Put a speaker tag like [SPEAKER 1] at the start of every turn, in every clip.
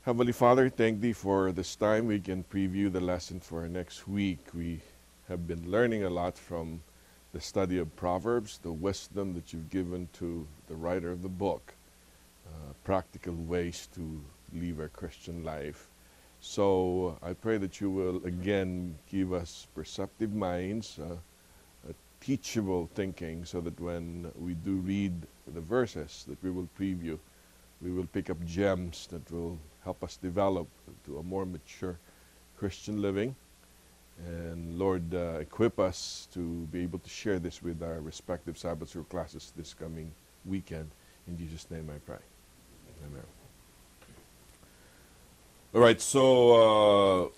[SPEAKER 1] Heavenly Father, thank Thee for this time we can preview the lesson for next week. We have been learning a lot from the study of Proverbs, the wisdom that You've given to the writer of the book, practical ways to live our Christian life. So I pray that You will again give us perceptive minds, a teachable thinking, so that when we do read the verses that we will preview, we will pick up gems that will help us develop to a more mature Christian living. And Lord, equip us to be able to share this with our respective Sabbath school classes this coming weekend. In Jesus' name I pray. Amen. All right, so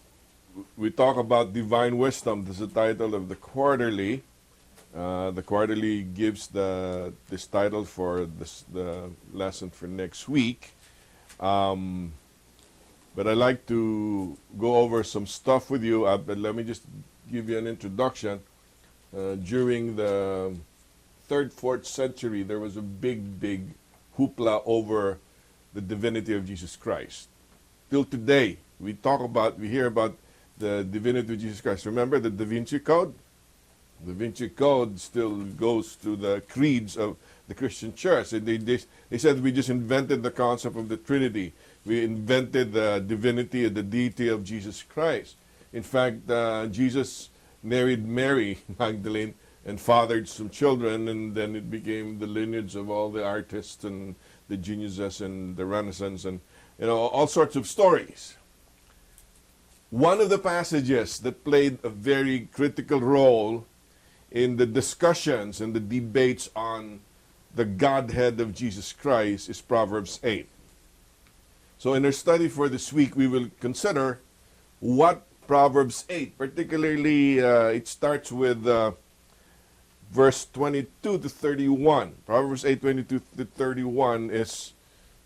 [SPEAKER 1] we talk about divine wisdom. This is the title of the quarterly. The quarterly gives this title for the lesson for next week. But I'd like to go over some stuff with you. But let me just give you an introduction. During the 3rd, 4th century, there was a big hoopla over the divinity of Jesus Christ. Till today, we hear about the divinity of Jesus Christ. Remember the Da Vinci Code? The Da Vinci Code still goes to the creeds of the Christian church. And they said we just invented the concept of the Trinity. We invented the divinity and the deity of Jesus Christ. In fact, Jesus married Mary Magdalene and fathered some children, and then it became the lineage of all the artists and the geniuses and the Renaissance and all sorts of stories. One of the passages that played a very critical role in the discussions and the debates on the Godhead of Jesus Christ is Proverbs 8. So in our study for this week, we will consider what Proverbs 8, particularly it starts with verse 22 to 31. Proverbs 8, 22 to 31 is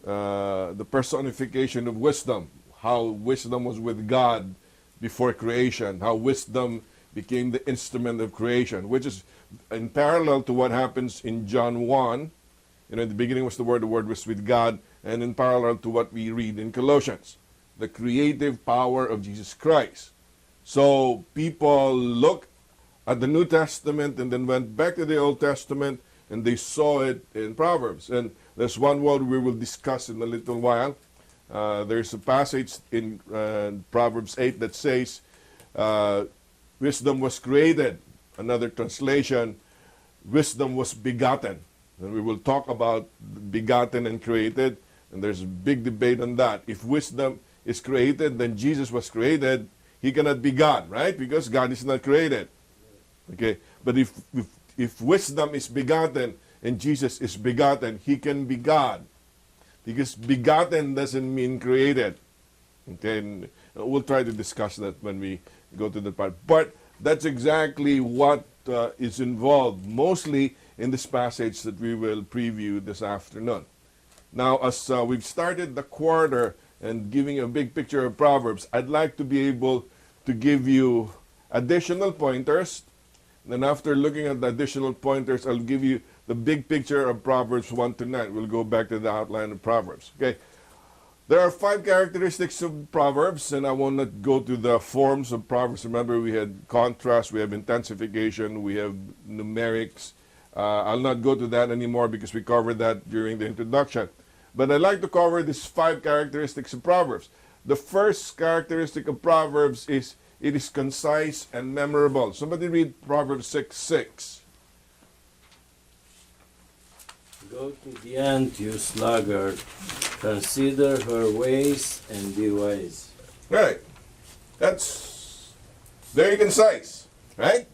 [SPEAKER 1] the personification of wisdom, how wisdom was with God before creation, how wisdom became the instrument of creation, which is in parallel to what happens in John 1. In the beginning was the Word was with God, and in parallel to what we read in Colossians, the creative power of Jesus Christ. So people look at the New Testament and then went back to the Old Testament, and they saw it in Proverbs. And there's one word we will discuss in a little while. There's a passage in Proverbs 8 that says, wisdom was created. Another translation, wisdom was begotten. And we will talk about begotten and created, and there's a big debate on that. If wisdom is created, then Jesus was created. He cannot be God, right? Because God is not created. Okay, but if wisdom is begotten and Jesus is begotten, He can be God. Because begotten doesn't mean created. Okay, and we'll try to discuss that when we go to that part. But that's exactly what is involved mostly in this passage that we will preview this afternoon. Now, as we've started the quarter and giving a big picture of Proverbs, I'd like to be able to give you additional pointers. Then after looking at the additional pointers, I'll give you the big picture of Proverbs 1 to 9. We'll go back to the outline of Proverbs. Okay. There are 5 characteristics of Proverbs, and I will not go to the forms of Proverbs. Remember, we had contrast, we have intensification, we have numerics. I'll not go to that anymore because we covered that during the introduction. But I'd like to cover these 5 characteristics of Proverbs. The first characteristic of Proverbs is it is concise and memorable. Somebody read Proverbs 6:6.
[SPEAKER 2] Go to the ant, you sluggard. Consider her ways and be wise.
[SPEAKER 1] Right. That's very concise, right?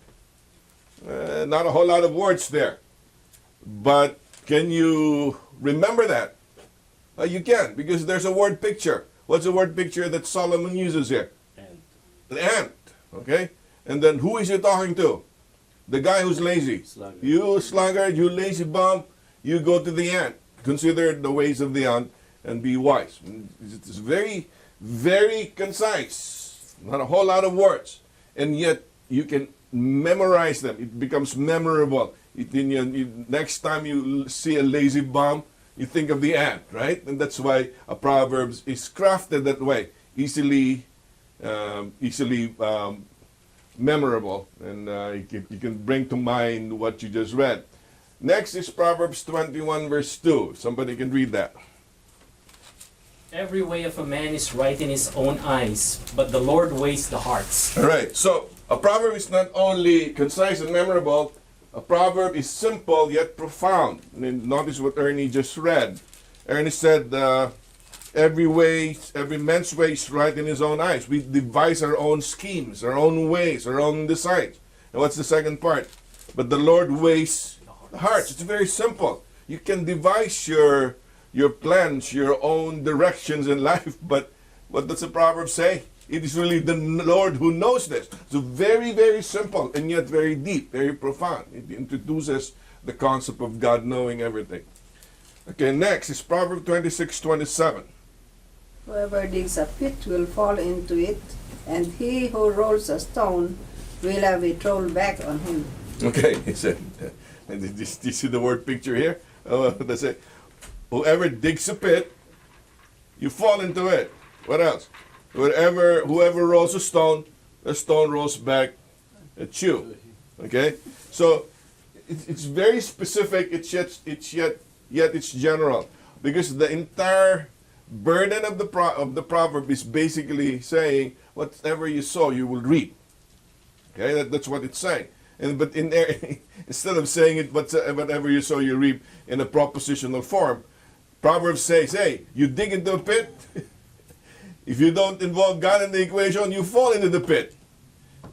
[SPEAKER 1] Not a whole lot of words there. But can you remember that? You can, because there's a word picture. What's the word picture that Solomon uses here?
[SPEAKER 2] Ant.
[SPEAKER 1] The ant. Okay? And then who is he talking to? The guy who's lazy.
[SPEAKER 2] Sluggard.
[SPEAKER 1] You sluggard, you lazy bum, you go to the ant. Consider the ways of the ant and be wise. It's very, very concise. Not a whole lot of words. And yet you can memorize them. It becomes memorable. Next time you see a lazy bum, you think of the ant, right? And that's why a Proverbs is crafted that way, easily memorable, and you can bring to mind what you just read. Next is Proverbs 21 verse 2. Somebody can read that.
[SPEAKER 3] Every way of a man is right in his own eyes, but the Lord weighs the hearts.
[SPEAKER 1] All right, so a proverb is not only concise and memorable, a proverb is simple yet profound. And notice what Ernie just read. Ernie said, every man's way is right in his own eyes. We devise our own schemes, our own ways, our own designs. And what's the second part? But the Lord weighs the hearts. It's very simple. You can devise your plans, your own directions in life, but what does the proverb say? It is really the Lord who knows this. So very, very simple and yet very deep, very profound. It introduces the concept of God knowing everything. Okay, next is Proverbs 26:27.
[SPEAKER 4] Whoever digs a pit will fall into it, and he who rolls a stone will have it rolled back on him.
[SPEAKER 1] Okay, he said, do you see the word picture here? They say, whoever digs a pit, you fall into it. What else? Whoever rolls a stone, the stone rolls back at you. Okay, so it's very specific. It's general, because the entire burden of the proverb is basically saying whatever you sow, you will reap. Okay, that's what it's saying. But in there, instead of saying it, whatever you sow, you reap in a propositional form, Proverbs says, hey, you dig into a pit. If you don't involve God in the equation, you fall into the pit.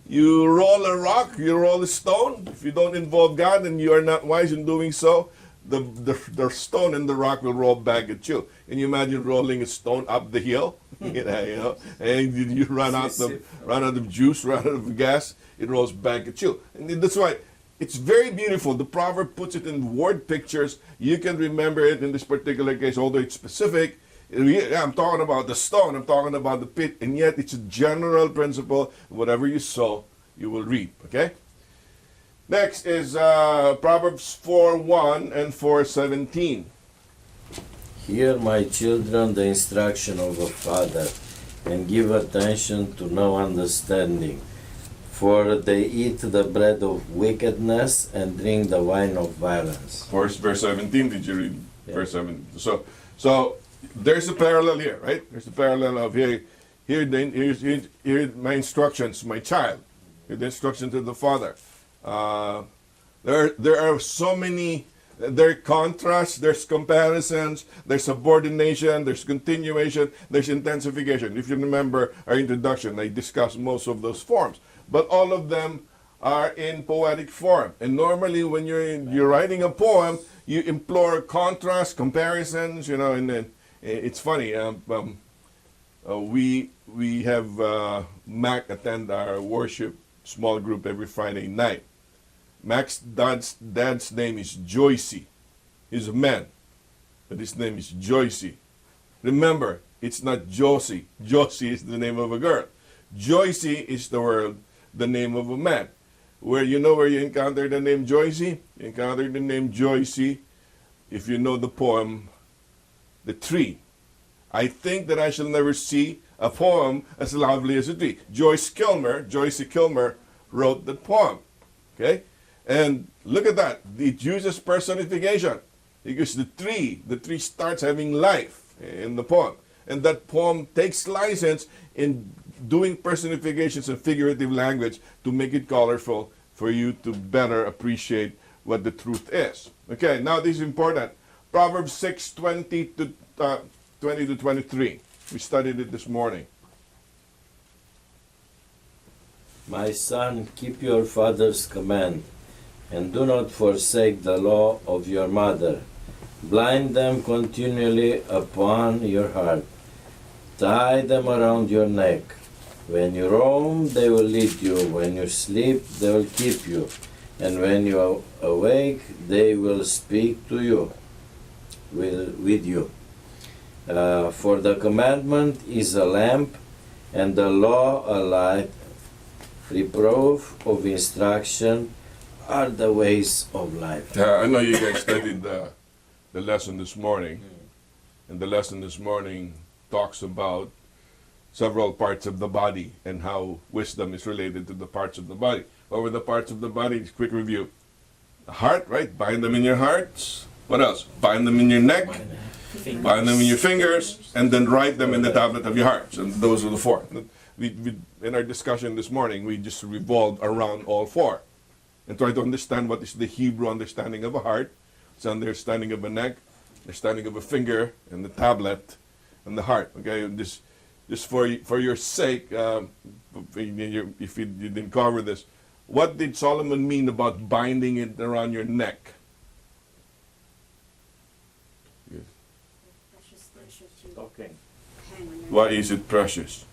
[SPEAKER 1] You roll a rock, you roll a stone. If you don't involve God and you are not wise in doing so, the stone and the rock will roll back at you. Can you imagine rolling a stone up the hill? you know, and you run out of juice, run out of gas, it rolls back at you. And that's why it's very beautiful. The proverb puts it in word pictures. You can remember it in this particular case, although it's specific. Yeah, I'm talking about the stone, I'm talking about the pit, and yet it's a general principle. Whatever you sow, you will reap. Okay? Next is Proverbs 4:1 and 4:17.
[SPEAKER 2] Hear, my children, the instruction of a father, and give attention to no understanding. For they eat the bread of wickedness and drink the wine of violence.
[SPEAKER 1] Verse 17, did you read?
[SPEAKER 2] Yeah.
[SPEAKER 1] Verse 7. So there's a parallel here, right? There's a parallel of here my instructions, my child. Here the instruction to the father. There are so many. There are contrasts, there's comparisons, there's subordination, there's continuation, there's intensification. If you remember our introduction, I discussed most of those forms. But all of them are in poetic form. And normally when you're writing a poem, you implore contrast, comparisons, you know, and then it's funny. We have Mac attend our worship small group every Friday night. Mac's dad's name is Joycey. He's a man, but his name is Joycey. Remember, it's not Josie. Josie is the name of a girl. Joycey is the name of a man. Where you encounter the name Joycey? You encounter the name Joycey if you know the poem, The Tree. I think that I shall never see a poem as lovely as a tree. Joycey Kilmer wrote the poem. Okay? And look at that. It uses personification. Because the tree starts having life in the poem. And that poem takes license in doing personifications and figurative language to make it colorful for you to better appreciate what the truth is. Okay, now this is important. Proverbs 6:20 to 23. We studied it this morning.
[SPEAKER 2] My son, keep your father's command, and do not forsake the law of your mother. Bind them continually upon your heart. Tie them around your neck. When you roam, they will lead you. When you sleep, they will keep you. And when you awake, they will speak to you, with you. For the commandment is a lamp, and the law a light. Reproof of instruction are the ways of life.
[SPEAKER 1] I know you guys studied the lesson this morning. And the lesson this morning talks about several parts of the body and how wisdom is related to the parts of the body. What were the parts of the body? Quick review. The heart, right? Bind them in your hearts. What else? Bind them in your neck. Bind them in your fingers. And then write them in the tablet of your hearts. And those are the four. In our discussion this morning, we just revolved around all four. And try to understand what is the Hebrew understanding of a heart. It's understanding of a neck, understanding of a finger, and the tablet, and the heart. Okay, just for your sake, if you didn't cover this, what did Solomon mean about binding it around your neck? Yes.
[SPEAKER 2] Talking.
[SPEAKER 1] Why is it precious?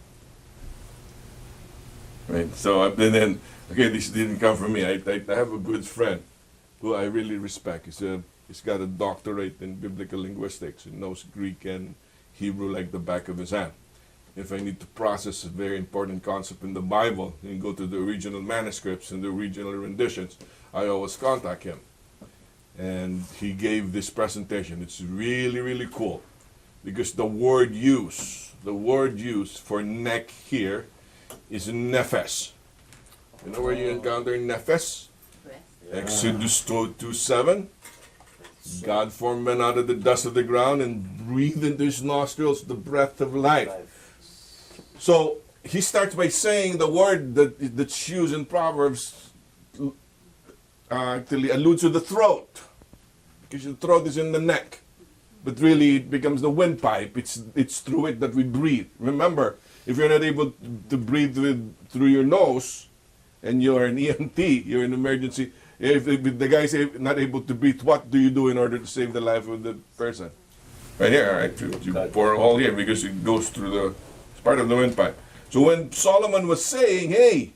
[SPEAKER 1] Right. So and then, okay, this didn't come from me. I have a good friend who I really respect. He's got a doctorate in biblical linguistics. He knows Greek and Hebrew like the back of his hand. If I need to process a very important concept in the Bible and go to the original manuscripts and the original renditions, I always contact him. And he gave this presentation. It's really, really cool because the word used for neck here is nephes. You know where you encounter nephes? Exodus 2:7. God formed man out of the dust of the ground and breathed into his nostrils the breath of life. So he starts by saying the word that's used in Proverbs actually alludes to the throat, because the throat is in the neck, but really it becomes the windpipe. It's through it that we breathe. Remember, if you're not able to breathe through your nose, and you're an EMT, you're in emergency. If the guy's not able to breathe, what do you do in order to save the life of the person? Right here, right? You pour a hole here because it goes through it's part of the windpipe. So when Solomon was saying, hey,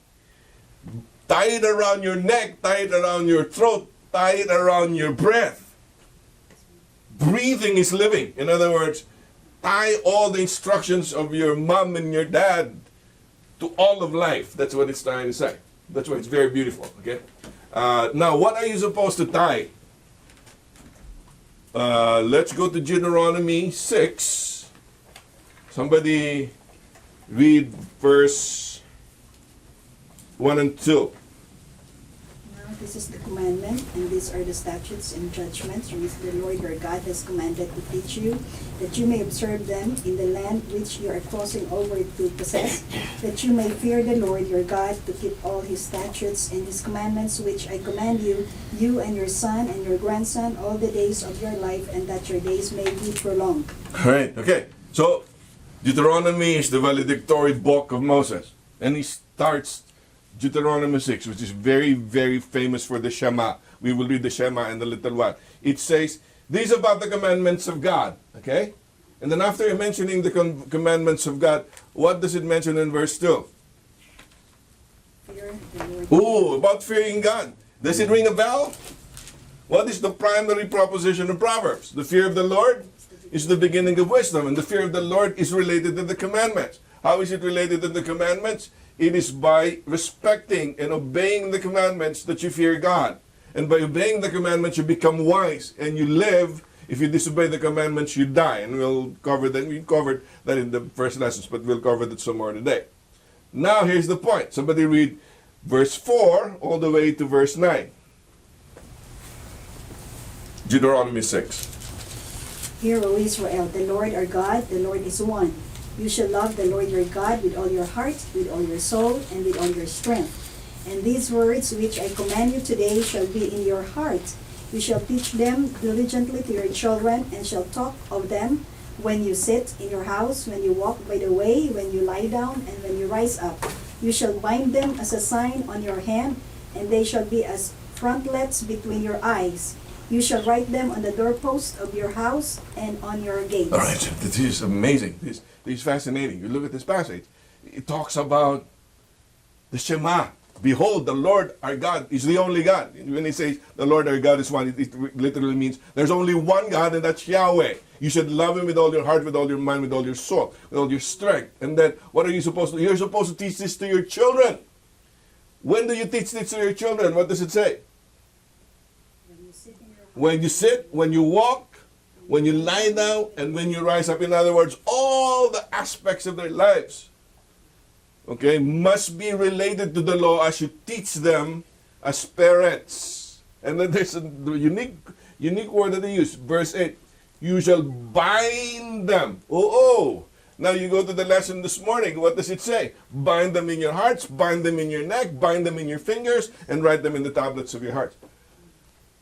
[SPEAKER 1] tie it around your neck, tie it around your throat, tie it around your breath. Breathing is living. In other words, tie all the instructions of your mom and your dad to all of life. That's what it's trying to say. That's why it's very beautiful, okay? Now, what are you supposed to tie? Let's go to Deuteronomy 6. Somebody read verse 1 and 2.
[SPEAKER 5] Now this is the commandment, and these are the statutes and judgments which the Lord your God has commanded to teach you, that you may observe them in the land which you are crossing over to possess, that you may fear the Lord your God, to keep all his statutes and his commandments which I command you, you and your son and your grandson, all the days of your life, and that your days may be prolonged.
[SPEAKER 1] All right, okay. So, Deuteronomy is the valedictory book of Moses. And he starts Deuteronomy 6, which is very, very famous for the Shema. We will read the Shema in a little while. It says, these about the commandments of God. Okay? And then after mentioning the commandments of God, what does it mention in verse 2?
[SPEAKER 5] Fear the Lord.
[SPEAKER 1] Ooh, about fearing God. Does it ring a bell? What is the primary proposition of Proverbs? The fear of the Lord is the beginning of wisdom, and the fear of the Lord is related to the commandments. How is it related to the commandments? It is by respecting and obeying the commandments that you fear God. And by obeying the commandments, you become wise, and you live. If you disobey the commandments, you die. And we'll cover that. We covered that in the first lessons, but we'll cover that some more today. Now, here's the point. Somebody read verse 4 all the way to verse 9. Deuteronomy 6.
[SPEAKER 5] Hear, O Israel, the Lord our God, the Lord is one. You shall love the Lord your God with all your heart, with all your soul, and with all your strength. And these words which I command you today shall be in your heart. You shall teach them diligently to your children, and shall talk of them when you sit in your house, when you walk by the way, when you lie down, and when you rise up. You shall bind them as a sign on your hand, and they shall be as frontlets between your eyes. You shall write them on the doorpost of your house and on your gates.
[SPEAKER 1] All right, this is amazing. This is fascinating. You look at this passage. It talks about the Shema. Behold, the Lord our God is the only God. When it says the Lord our God is one, it literally means there's only one God, and that's Yahweh. You should love him with all your heart, with all your mind, with all your soul, with all your strength. And then what are you supposed to do? You're supposed to teach this to your children. When do you teach this to your children? What does it say? When you sit, when you walk, when you lie down, and when you rise up. In other words, all the aspects of their lives, okay, must be related to the law as you teach them as parents. And then there's a unique word that they use. Verse 8, you shall bind them. Now you go to the lesson this morning. What does it say? Bind them in your hearts, bind them in your neck, bind them in your fingers, and write them in the tablets of your heart.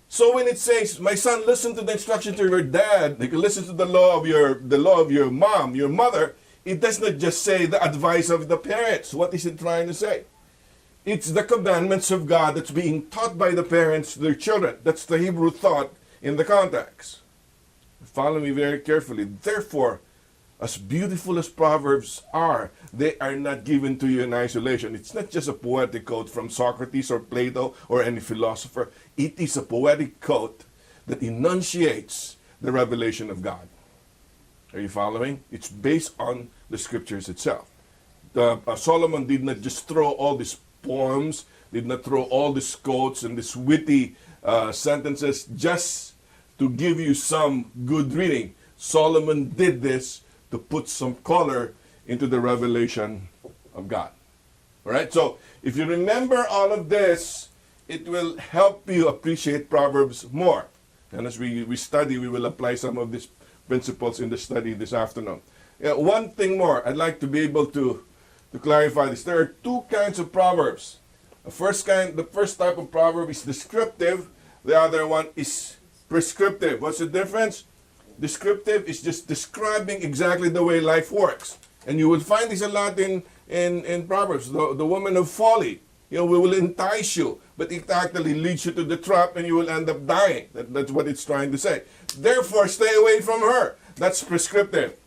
[SPEAKER 1] So when it says, my son, listen to the instructions of your dad, like listen to the law of your mom, your mother, it does not just say the advice of the parents. What is it trying to say? It's the commandments of God that's being taught by the parents to their children. That's the Hebrew thought in the context. Follow me very carefully. Therefore, as beautiful as Proverbs are, they are not given to you in isolation. It's not just a poetic quote from Socrates or Plato or any philosopher. It is a poetic quote that enunciates the revelation of God. Are you following? It's based on the scriptures itself. Solomon did not just throw all these poems, did not throw all these quotes and these witty sentences just to give you some good reading. Solomon did this to put some color into the revelation of God. All right? So, if you remember all of this, it will help you appreciate Proverbs more. And as we study, we will apply some of these principles in the study this afternoon. One thing more, I'd like to be able to clarify this. There are two kinds of Proverbs. The first type of proverb is descriptive. The other one is prescriptive. What's the difference? Descriptive is just describing exactly the way life works. And you will find this a lot in Proverbs. The woman of folly, we will entice you, but it actually leads you to the trap and you will end up dying. That's what it's trying to say. Therefore, stay away from her. That's prescriptive.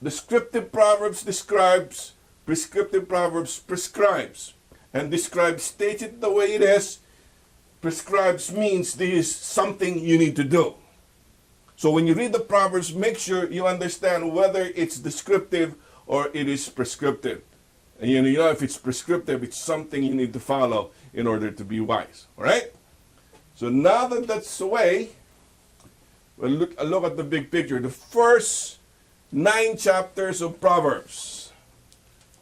[SPEAKER 1] Descriptive Proverbs describes, prescriptive Proverbs prescribes. And describes states it the way it is. Prescribes means this is something you need to do. So when you read the Proverbs, make sure you understand whether it's descriptive or it is prescriptive. And you know, if it's prescriptive, it's something you need to follow in order to be wise. All right? So now that that's the way, we'll look at the big picture. The first 9 chapters of Proverbs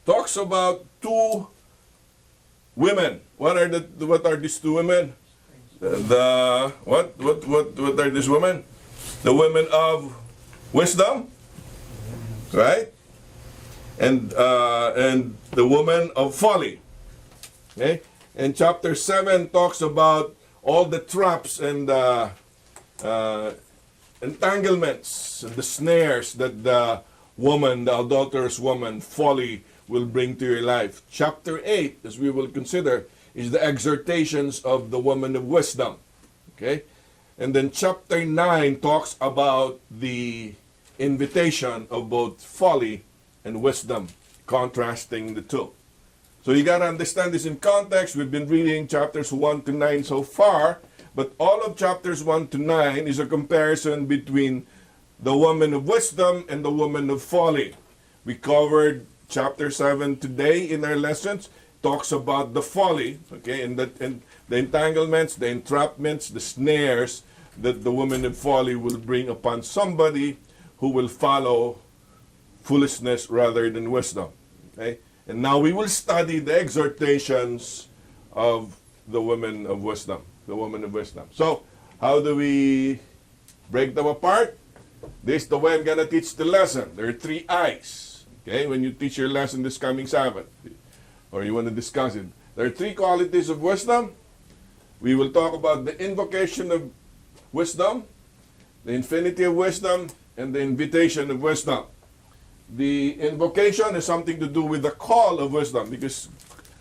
[SPEAKER 1] talks about 2 women. What are these 2 women? What are these women? The women of wisdom, right? And the woman of folly. Okay? And chapter 7 talks about all the traps and entanglements and the snares that the adulterous woman, folly, will bring to your life. Chapter 8, as we will consider, is the exhortations of the woman of wisdom. Okay? And then chapter 9 talks about the invitation of both folly and wisdom, contrasting the two. So you got to understand this in context. We've been reading chapters 1 to 9 so far, but all of chapters 1 to 9 is a comparison between the woman of wisdom and the woman of folly. We covered chapter 7 today in our lessons. Talks about the folly, okay, and the entanglements, the entrapments, the snares that the woman of folly will bring upon somebody who will follow foolishness rather than wisdom. Okay? And now we will study the exhortations of the woman of wisdom. The woman of wisdom. So, how do we break them apart? This is the way I'm going to teach the lesson. There are 3 I's. Okay? When you teach your lesson this coming Sabbath, or you want to discuss it. There are 3 qualities of wisdom. We will talk about the invocation of wisdom, the infinity of wisdom, and the invitation of wisdom. The invocation is something to do with the call of wisdom, because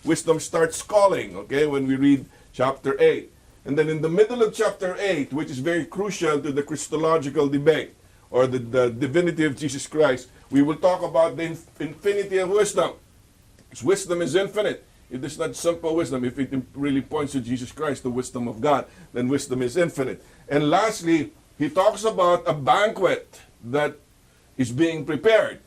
[SPEAKER 1] wisdom starts calling, okay, when we read chapter 8. And then in the middle of chapter 8, which is very crucial to the Christological debate, or the divinity of Jesus Christ, we will talk about the infinity of wisdom. Because wisdom is infinite. It is not simple wisdom. If it really points to Jesus Christ, the wisdom of God, then wisdom is infinite. And lastly, he talks about a banquet that is being prepared.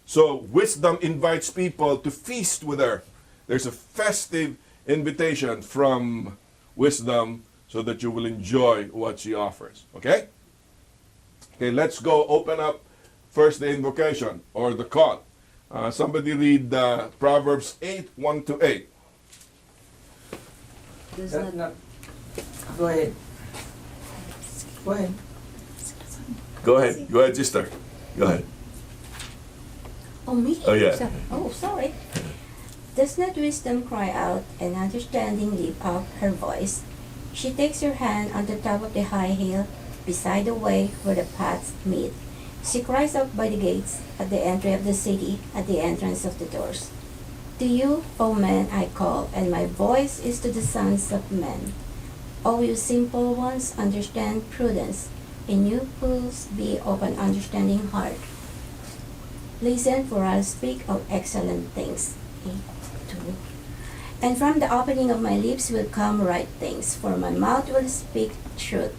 [SPEAKER 1] So wisdom invites people to feast with her. There's a festive invitation from wisdom so that you will enjoy what she offers. Okay? Okay, let's go open up first the invocation or the call. Somebody read Proverbs 8, 1 to 8.
[SPEAKER 4] Does
[SPEAKER 6] That's
[SPEAKER 4] not
[SPEAKER 6] not. Go ahead. Go ahead.
[SPEAKER 1] Go ahead, sister. Go ahead.
[SPEAKER 7] Oh, me?
[SPEAKER 1] Oh, yeah.
[SPEAKER 7] Oh, sorry. Does not wisdom cry out, and understanding lift up her voice? She takes her hand on the top of the high hill, beside the way where the paths meet. She cries out by the gates, at the entry of the city, at the entrance of the doors. To you, O men, I call, and my voice is to the sons of men. O you simple ones, understand prudence, and you fools, be of an understanding heart. Listen, for I'll speak of excellent things. 8:2. And from the opening of my lips will come right things, for my mouth will speak truth.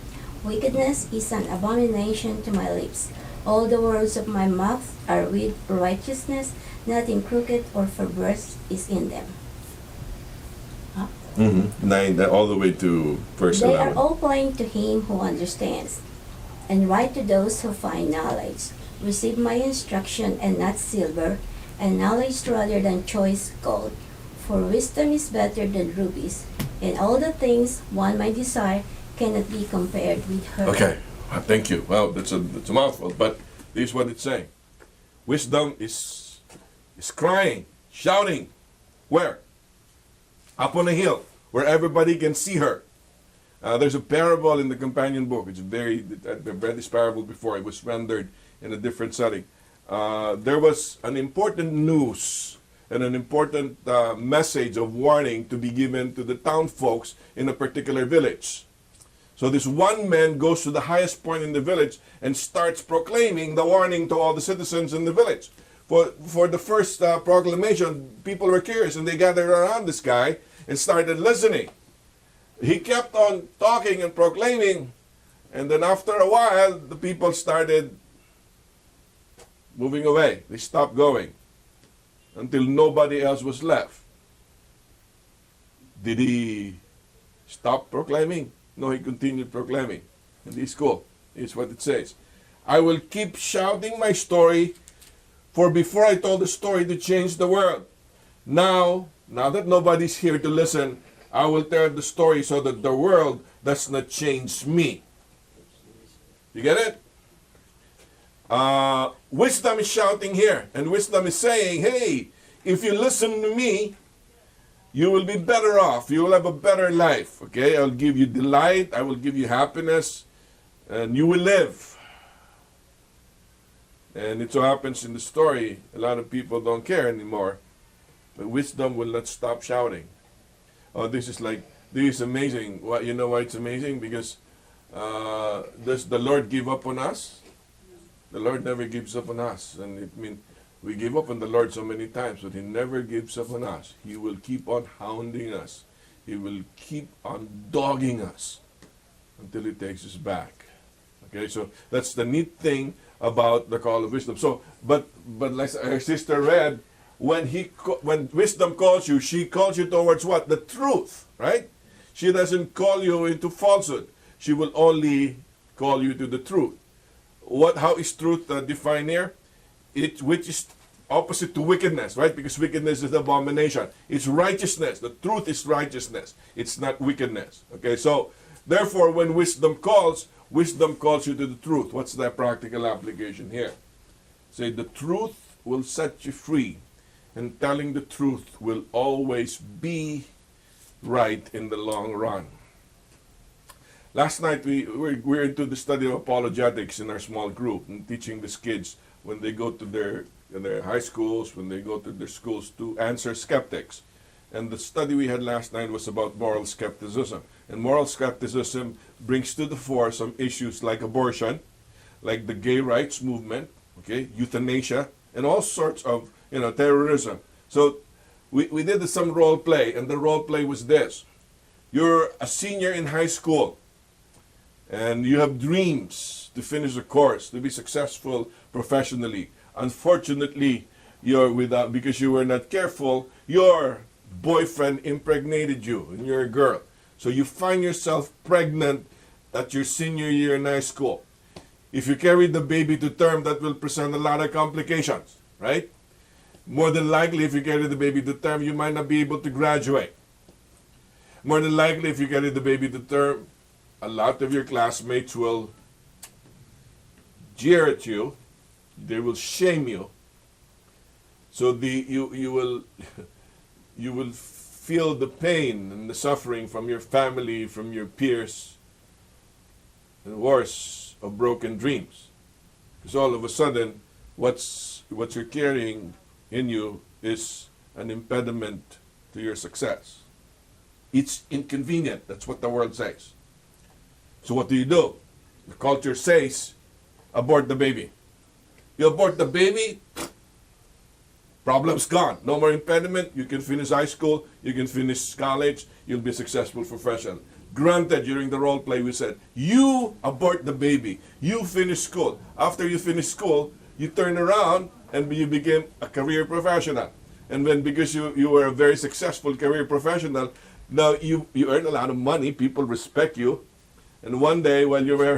[SPEAKER 7] Wickedness is an abomination to my lips. All the words of my mouth are with righteousness, nothing crooked or perverse is in them.
[SPEAKER 1] Mm-hmm. 9, all the way to verse
[SPEAKER 7] They are
[SPEAKER 1] 11.
[SPEAKER 7] all plain to him who understands, and right to those who find knowledge. Receive my instruction and not silver, and knowledge rather than choice gold. For wisdom is better than rubies, and all the things one might desire cannot be compared with her.
[SPEAKER 1] Okay, thank you. Well, that's a mouthful, but this is what it's saying. Wisdom is crying, shouting. Where? Up on a hill, where everybody can see her. There's a parable in the companion book. I've read this parable before. It was rendered in a different setting. There was an important news and an important message of warning to be given to the town folks in a particular village. So this one man goes to the highest point in the village and starts proclaiming the warning to all the citizens in the village. For the first proclamation, people were curious and they gathered around this guy and started listening. He kept on talking and proclaiming, and then after a while, the people started moving away. They stopped going until nobody else was left. Did he stop proclaiming? No, he continued proclaiming. And this is cool. Here's what it says. I will keep shouting my story, for before I told the story to change the world. Now that nobody's here to listen, I will tell the story so that the world does not change me. You get it? Wisdom is shouting here, and wisdom is saying, hey, if you listen to me, you will be better off. You will have a better life. Okay? I'll give you delight. I will give you happiness. And you will live. And it so happens in the story, a lot of people don't care anymore. But wisdom will not stop shouting. Oh, this is amazing. You know why it's amazing? Because does the Lord give up on us? The Lord never gives up on us. And we give up on the Lord so many times, but He never gives up on us. He will keep on hounding us. He will keep on dogging us until He takes us back. Okay, so that's the neat thing about the call of wisdom. So, but like our sister read, when wisdom calls you, she calls you towards what? The truth, right? She doesn't call you into falsehood. She will only call you to the truth. How is truth defined here? Which is opposite to wickedness, right? Because wickedness is abomination. It's righteousness. The truth is righteousness. It's not wickedness. Okay, so therefore, when wisdom calls you to the truth. What's the practical application here? Say, the truth will set you free, and telling the truth will always be right in the long run. Last night we're into the study of apologetics in our small group, and teaching these kids when they go to their high schools, when they go to their schools, to answer skeptics. And the study we had last night was about moral skepticism. And moral skepticism brings to the fore some issues like abortion, like the gay rights movement, okay, euthanasia, and all sorts of terrorism. So we did some role play, and the role play was this. You're a senior in high school, and you have dreams to finish a course, to be successful professionally. Unfortunately, because you were not careful, your boyfriend impregnated you, and you're a girl. So you find yourself pregnant at your senior year in high school. If you carry the baby to term, that will present a lot of complications, right? More than likely, if you carry the baby to term, you might not be able to graduate. More than likely, if you carry the baby to term, a lot of your classmates will jeer at you. They will shame you. So you will feel the pain and the suffering from your family, from your peers, and worse, of broken dreams. Because all of a sudden, what you're carrying in you is an impediment to your success. It's inconvenient. That's what the world says. So what do? The culture says, abort the baby. You abort the baby, problem's gone. No more impediment. You can finish high school. You can finish college. You'll be successful professional. Granted, during the role play, we said, you abort the baby. You finish school. After you finish school, you turn around and you became a career professional. And then because you were a very successful career professional, now you earn a lot of money. People respect you. And one day, while you were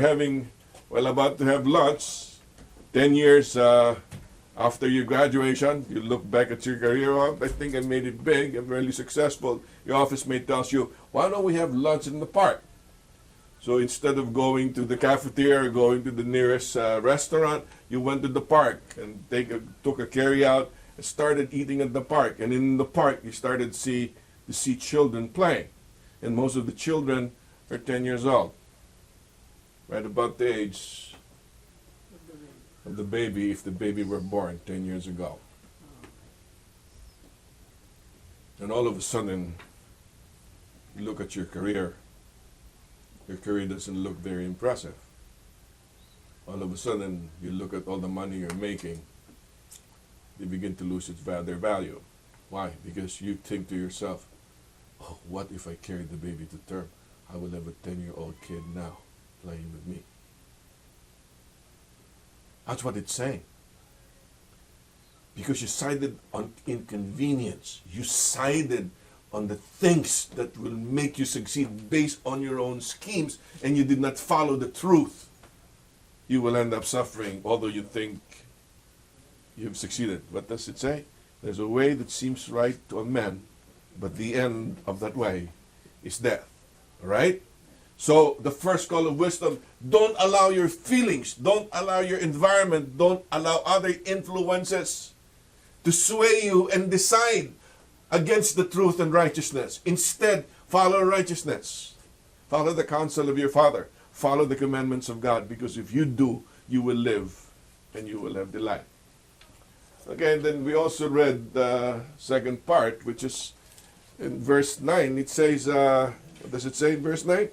[SPEAKER 1] about to have lunch, 10 years after your graduation, you look back at your career, oh, I think I made it big, I'm really successful. Your office mate tells you, why don't we have lunch in the park? So instead of going to the cafeteria or going to the nearest restaurant, you went to the park and took a carry out and started eating at the park. And in the park, you started to see children playing. And most of the children are 10 years old, right about the age of the baby, if the baby were born 10 years ago. And all of a sudden, you look at your career doesn't look very impressive. All of a sudden, you look at all the money you're making, you begin to lose their value. Why? Because you think to yourself, oh, what if I carry the baby to term? I will have a 10-year-old kid now playing with me. That's what it's saying. Because you sided on inconvenience. You sided on the things that will make you succeed based on your own schemes, and you did not follow the truth. You will end up suffering, although you think you've succeeded. What does it say? There's a way that seems right to a man, but the end of that way is death. All right? So the first call of wisdom, don't allow your feelings, don't allow your environment, don't allow other influences to sway you and decide against the truth and righteousness. Instead, follow righteousness. Follow the counsel of your Father. Follow the commandments of God, because if you do, you will live and you will have delight. Okay, and then we also read the second part, which is in verse 9. It says, what does it say in verse 9?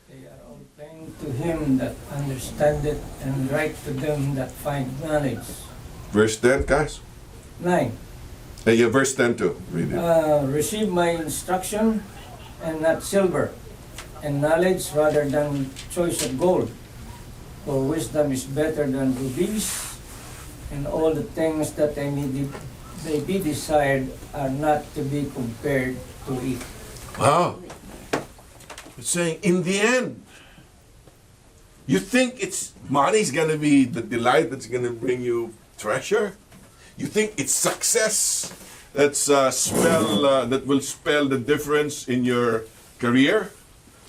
[SPEAKER 8] They are all plain to him that understandeth, and right to them that find knowledge.
[SPEAKER 1] Verse 10, guys?
[SPEAKER 8] 9.
[SPEAKER 1] Yeah, verse 10 too. Read it.
[SPEAKER 8] Receive my instruction, and not silver, and knowledge rather than choice of gold. For wisdom is better than rubies, and all the things that may be desired are not to be compared to it.
[SPEAKER 1] Wow. It's saying, in the end, you think money's going to be the delight that's going to bring you treasure? You think it's success that will spell the difference in your career?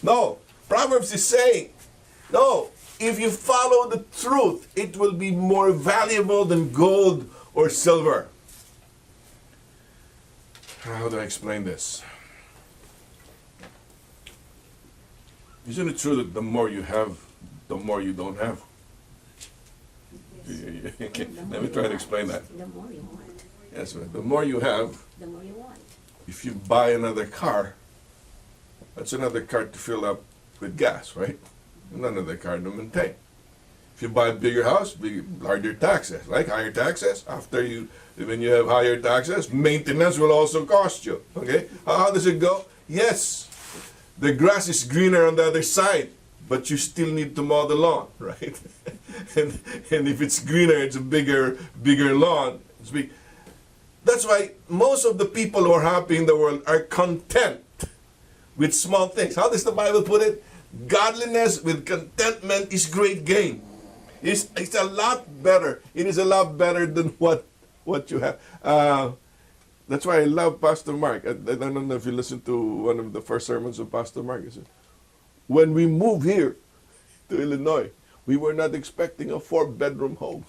[SPEAKER 1] No. Proverbs is saying, no, if you follow the truth, it will be more valuable than gold or silver. How do I explain this? Isn't it true that the more you have, the more you don't have? Let me try to explain that.
[SPEAKER 7] The more you want,
[SPEAKER 1] Yes, right. The more you have,
[SPEAKER 7] the more you want.
[SPEAKER 1] if you buy another car, that's another car to fill up with gas, right? And another car to maintain. If you buy a bigger house, larger taxes, like higher taxes. When you have higher taxes, maintenance will also cost you. Okay? How does it go? Yes, the grass is greener on the other side, but you still need to mow the lawn, right? and if it's greener, it's a bigger lawn. That's why most of the people who are happy in the world are content with small things. How does the Bible put it? Godliness with contentment is great gain. It's a lot better. It is a lot better than what you have. That's why I love Pastor Mark. I don't know if you listened to one of the first sermons of Pastor Mark. He said, when we moved here to Illinois, we were not expecting a 4-bedroom home.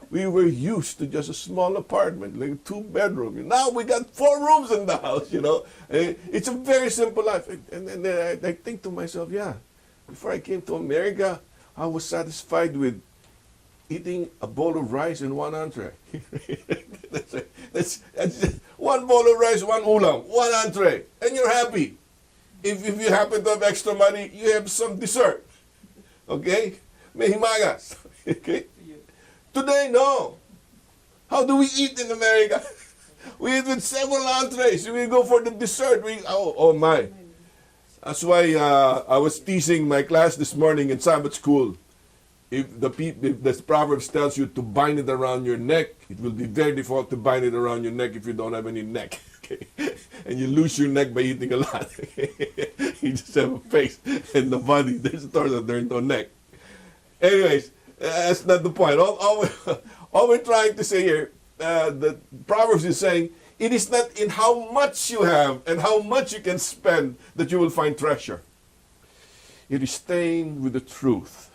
[SPEAKER 1] We were used to just a small apartment, like a 2-bedroom. Now we got 4 rooms in the house, you know. It's a very simple life. And then I think to myself, yeah, before I came to America, I was satisfied with eating a bowl of rice and 1 entree. that's just 1 bowl of rice, 1 ulam, 1 entree, and you're happy. If you happen to have extra money, you have some dessert. Okay? May himagas. Okay? Today, no. How do we eat in America? We eat with several entrees. We go for the dessert. Oh my. That's why I was teasing my class this morning in Sabbath school. If the Proverbs tells you to bind it around your neck, it will be very difficult to bind it around your neck if you don't have any neck. Okay? And you lose your neck by eating a lot. Okay? You just have a face and the body. There's torso, there's no neck. Anyways, that's not the point. All we're trying to say here, the Proverbs is saying, it is not in how much you have and how much you can spend that you will find treasure. It is staying with the truth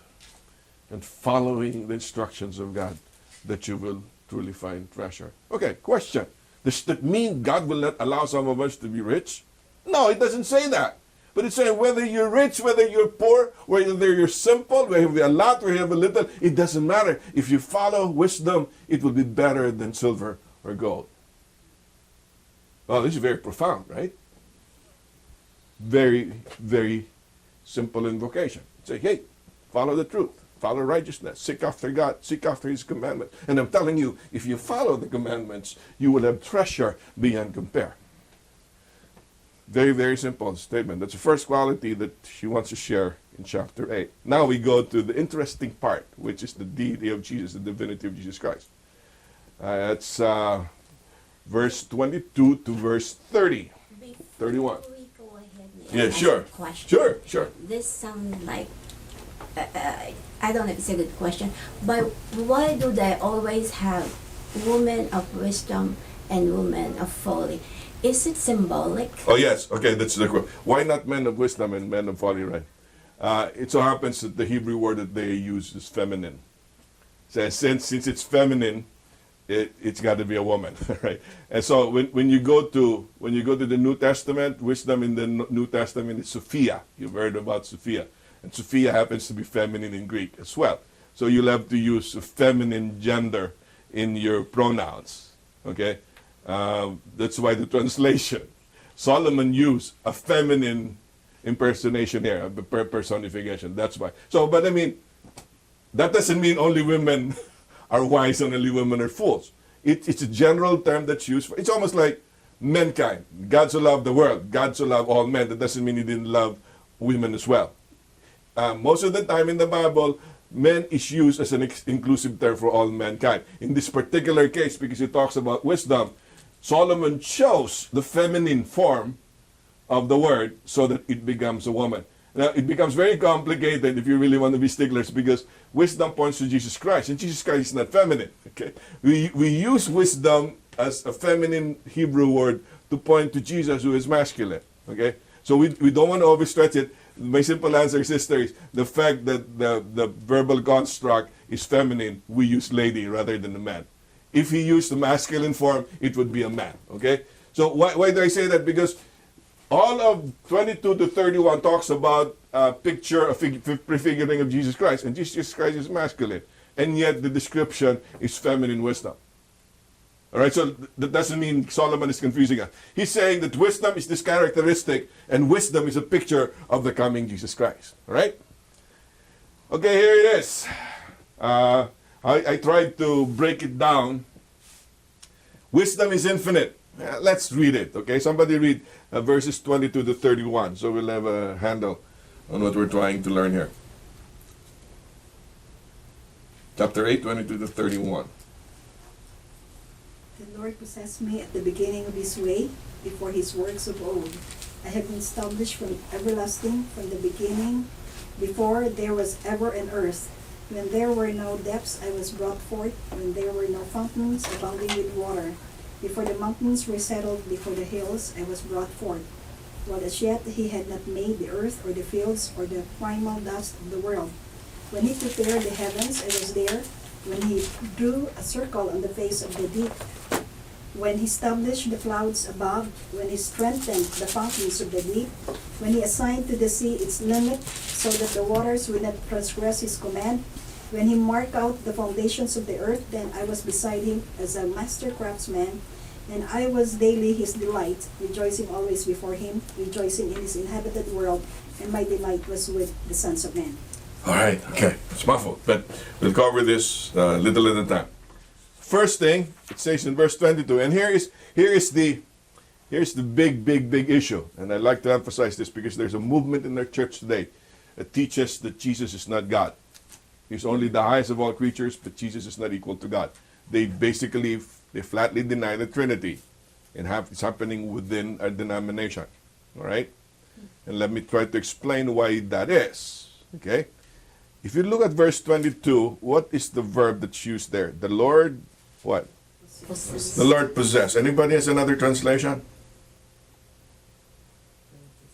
[SPEAKER 1] and following the instructions of God that you will truly find treasure. Okay, question. Does that mean God will not allow some of us to be rich? No, it doesn't say that. But it's saying whether you're rich, whether you're poor, whether you're simple, whether you have a lot, whether you have a little, it doesn't matter. If you follow wisdom, it will be better than silver or gold. Well, this is very profound, right? Very, very simple invocation. Say, hey, follow the truth. Follow righteousness. Seek after God. Seek after His commandments. And I'm telling you, if you follow the commandments, you will have treasure beyond compare. Very, very simple statement. That's the first quality that she wants to share in chapter 8. Now we go to the interesting part, which is the deity of Jesus, the divinity of Jesus Christ. It's verse 22 to verse 30. 31.
[SPEAKER 7] Before we go ahead,
[SPEAKER 1] Yeah,
[SPEAKER 7] ask
[SPEAKER 1] sure.
[SPEAKER 7] a question.
[SPEAKER 1] Sure.
[SPEAKER 7] This sounds like, I don't know if it's a good question, but why do they always have women of wisdom and women of folly? Is it symbolic?
[SPEAKER 1] Oh, yes. Okay, that's the question. Why not men of wisdom and men of folly, right? It so happens that the Hebrew word that they use is feminine. So since it's feminine, it's got to be a woman, right? And so when you go to the New Testament, wisdom in the New Testament is Sophia. You've heard about Sophia, and Sophia happens to be feminine in Greek as well. So you'll have to use a feminine gender in your pronouns. Okay, that's why the translation. Solomon used a feminine impersonation here, a personification. That's why. So, but I mean, that doesn't mean only women are wise and only women are fools. It's a general term that's used for, it's almost like mankind. God so loved the world. God so loved all men. That doesn't mean He didn't love women as well. Most of the time in the Bible, men is used as an inclusive term for all mankind. In this particular case, because it talks about wisdom, Solomon chose the feminine form of the word so that it becomes a woman. Now, it becomes very complicated if you really want to be sticklers, because wisdom points to Jesus Christ, and Jesus Christ is not feminine. Okay, we use wisdom as a feminine Hebrew word to point to Jesus, who is masculine. Okay, so we don't want to overstretch it. My simple answer, sister, is the fact that the verbal construct is feminine, we use lady rather than a man. If he used the masculine form, it would be a man. Okay, so why do I say that? Because all of 22 to 31 talks about a picture, a prefiguring of Jesus Christ, and Jesus Christ is masculine, and yet the description is feminine wisdom. All right, so that doesn't mean Solomon is confusing us. He's saying that wisdom is this characteristic, and wisdom is a picture of the coming Jesus Christ. All right? Okay, here it is. I tried to break it down. Wisdom is infinite. Let's read it, okay? Somebody read verses 22 to 31, so we'll have a handle on what we're trying to learn here. Chapter 8, 22 to 31.
[SPEAKER 5] The Lord possessed me at the beginning of His way, before His works of old. I have been established from everlasting, from the beginning, before there was ever an earth. When there were no depths, I was brought forth. When there were no fountains abounding with water. Before the mountains were settled, before the hills, I was brought forth. While as yet he had not made the earth or the fields or the primal dust of the world. When he prepared the heavens, I was there. When he drew a circle on the face of the deep. When he established the clouds above. When he strengthened the fountains of the deep. When he assigned to the sea its limit, so that the waters would not transgress his command. When he marked out the foundations of the earth, then I was beside him as a master craftsman, and I was daily his delight, rejoicing always before him, rejoicing in his inhabited world, and my delight was with the sons of men.
[SPEAKER 1] All right, okay, it's my fault, but we'll cover this little at a time. First thing, it says in verse 22, and here's the big issue, and I like to emphasize this because there's a movement in our church today that teaches that Jesus is not God. He's only the highest of all creatures, but Jesus is not equal to God. They flatly deny the Trinity, and it's happening within our denomination. All right, and let me try to explain why that is. Okay, if you look at verse 22, what is the verb that's used there? The Lord, what?
[SPEAKER 7] Possess.
[SPEAKER 1] The Lord possess. Anybody has another translation?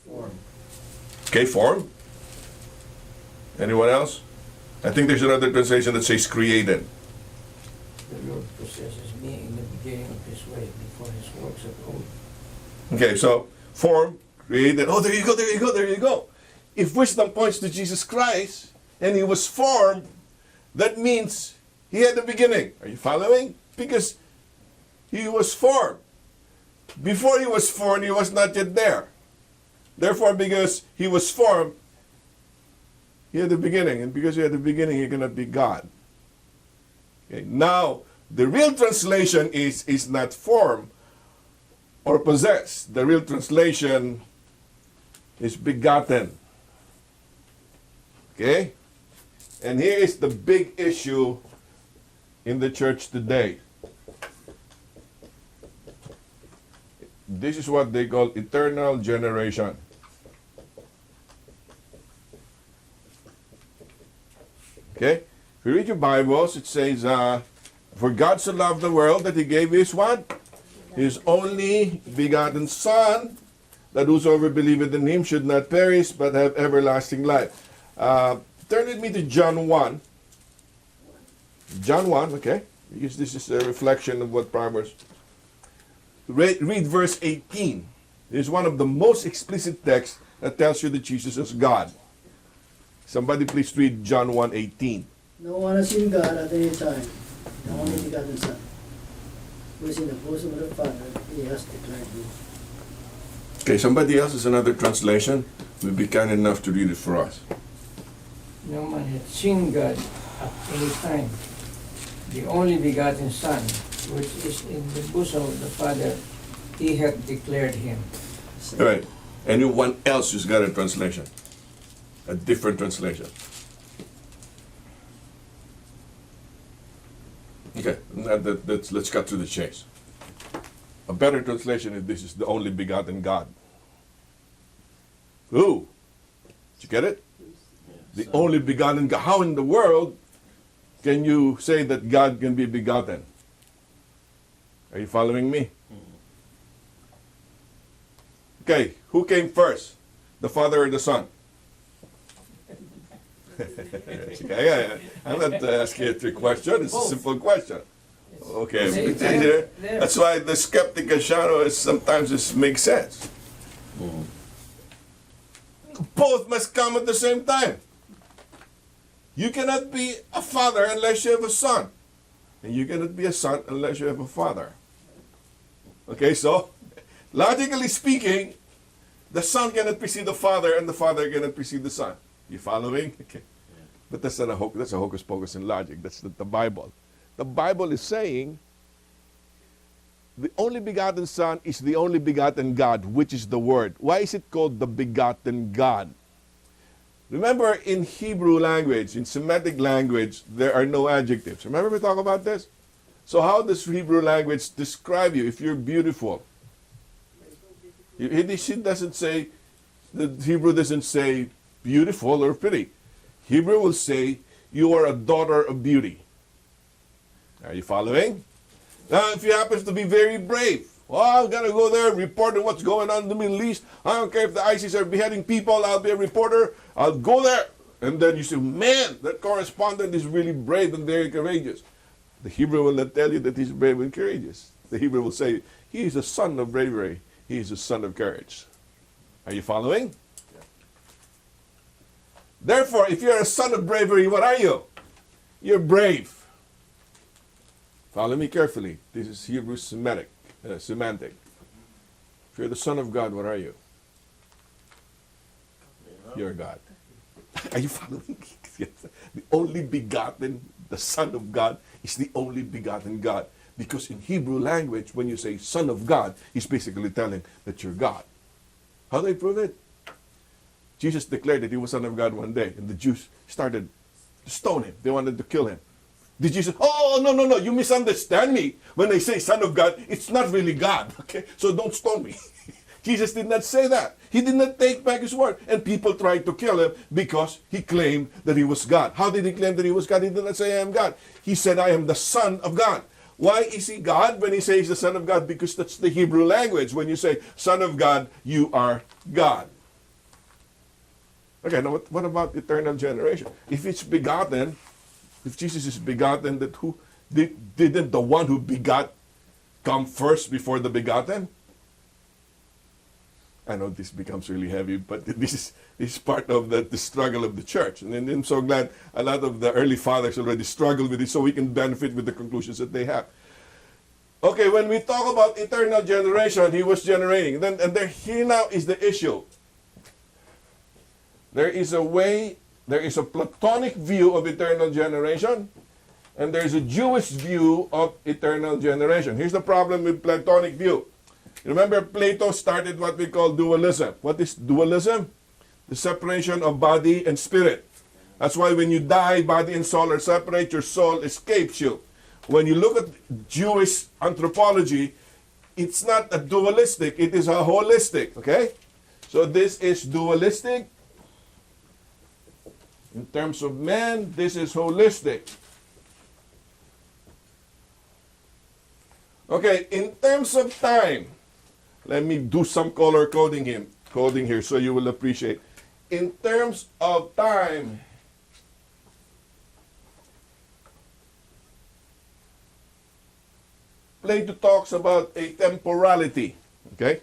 [SPEAKER 2] Form.
[SPEAKER 1] Okay, form. Anyone else? I think there's another translation that says created.
[SPEAKER 8] The Lord possesses me in the beginning of his way, before his works of old.
[SPEAKER 1] Okay, so form, created. Oh, there you go. If wisdom points to Jesus Christ and he was formed, that means he had a beginning. Are you following? Because he was formed. Before he was formed, he was not yet there. Therefore, because he was formed, he had a beginning. And because he had a beginning, he cannot be God. Okay, now, the real translation is not form or possess. The real translation is begotten. Okay? And here is the big issue in the church today. This is what they call eternal generation. Okay? If you read your Bibles, it says, for God so loved the world that he gave his what? His only begotten Son, that whosoever believeth in him should not perish, but have everlasting life. Turn with me to John 1. John 1, okay? Because this is a reflection of what Proverbs. Read verse 18. It is one of the most explicit texts that tells you that Jesus is God. Somebody please read John 1:18.
[SPEAKER 9] No one has seen God at any time. The only begotten Son, who is in the bosom of the Father, he has declared me.
[SPEAKER 1] Okay, somebody else has another translation. Will be kind enough to read it for us.
[SPEAKER 8] No man had seen God at any time. The only begotten Son, which is in the bosom of the Father, he hath declared him.
[SPEAKER 1] All right. Anyone else who's got a translation? A different translation? Okay, let's cut to the chase. A better translation is this is the only begotten God. Ooh, did you get it? The only begotten God. How in the world can you say that God can be begotten? Are you following me? Okay, who came first? The Father or the Son? I'm not asking a trick question. It's a simple question. Okay, that's why the skeptical shadow is sometimes it makes sense. Both must come at the same time. You cannot be a father unless you have a son. And you cannot be a son unless you have a father. Okay, so logically speaking, the son cannot precede the father and the father cannot precede the son. You following? Okay. But that's not that's a hocus pocus in logic. That's not the Bible. The Bible is saying the only begotten Son is the only begotten God, which is the Word. Why is it called the begotten God? Remember, in Hebrew language, in Semitic language, there are no adjectives. Remember we talk about this? So how does Hebrew language describe you if you're beautiful? It doesn't say, the Hebrew doesn't say beautiful or pretty. Hebrew will say, you are a daughter of beauty. Are you following? Now, if you happen to be very brave, well, I'm going to go there, report on what's going on in the Middle East. I don't care if the ISIS are beheading people. I'll be a reporter. I'll go there. And then you say, man, that correspondent is really brave and very courageous. The Hebrew will not tell you that he's brave and courageous. The Hebrew will say, he is a son of bravery. He is a son of courage. Are you following? Yeah. Therefore, if you're a son of bravery, what are you? You're brave. Follow me carefully. This is Hebrew semantic. If you're the Son of God, what are you? You're God. Are you following? Yes. The only begotten, the Son of God, is the only begotten God. Because in Hebrew language, when you say Son of God, he's basically telling that you're God. How do they prove it? Jesus declared that he was Son of God one day, and the Jews started to stone him. They wanted to kill him. Did Jesus, no, you misunderstand me. When I say Son of God, it's not really God, okay? So don't stone me. Jesus did not say that. He did not take back his word. And people tried to kill him because he claimed that he was God. How did he claim that he was God? He did not say, I am God. He said, I am the Son of God. Why is he God when he says the Son of God? Because that's the Hebrew language. When you say Son of God, you are God. Okay, now what about eternal generation? If it's begotten, if Jesus is begotten, that didn't the one who begot come first before the begotten? I know this becomes really heavy, but this is part of the struggle of the church. And I'm so glad a lot of the early fathers already struggled with it so we can benefit with the conclusions that they have. Okay, when we talk about eternal generation, he was generating. Here now is the issue. There is a Platonic view of eternal generation, and there's a Jewish view of eternal generation. Here's the problem with Platonic view. Remember, Plato started what we call dualism. What is dualism? The separation of body and spirit. That's why when you die, body and soul are separate, your soul escapes you. When you look at Jewish anthropology, it's not a dualistic, it is a holistic, okay? So this is dualistic. In terms of man, this is holistic. Okay, in terms of time, let me do some color coding here so you will appreciate. In terms of time, Plato talks about a temporality, okay?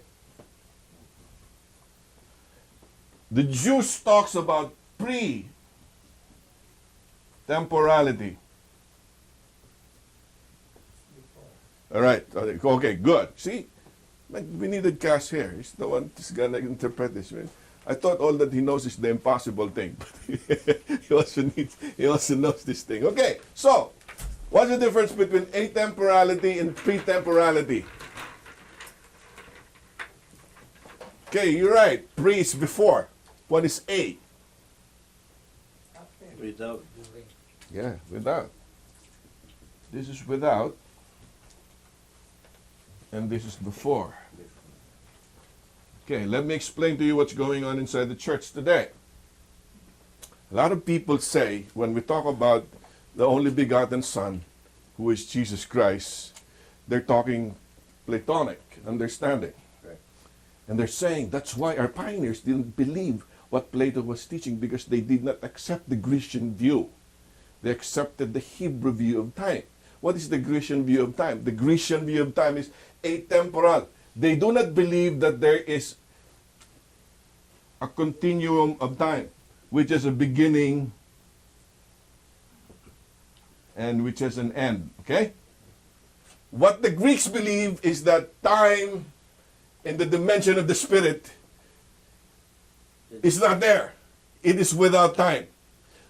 [SPEAKER 1] The Jews talks about temporality. All right. Okay, good. See, we needed Cass here. He's the one who's going to interpret this. I thought all that he knows is the impossible thing. But he also knows this thing. Okay, so what's the difference between atemporality and pretemporality? Okay, you're right. Pre is before. What is a?
[SPEAKER 2] Without.
[SPEAKER 1] Yeah, without. This is without. And this is before. Okay, let me explain to you what's going on inside the church today. A lot of people say, when we talk about the only begotten Son, who is Jesus Christ, they're talking Platonic understanding. Okay. And they're saying that's why our pioneers didn't believe what Plato was teaching, because they did not accept the Grecian view. They accepted the Hebrew view of time. What is the Grecian view of time? The Grecian view of time is atemporal. They do not believe that there is a continuum of time, which is a beginning and which has an end. Okay? What the Greeks believe is that time in the dimension of the Spirit is not there. It is without time.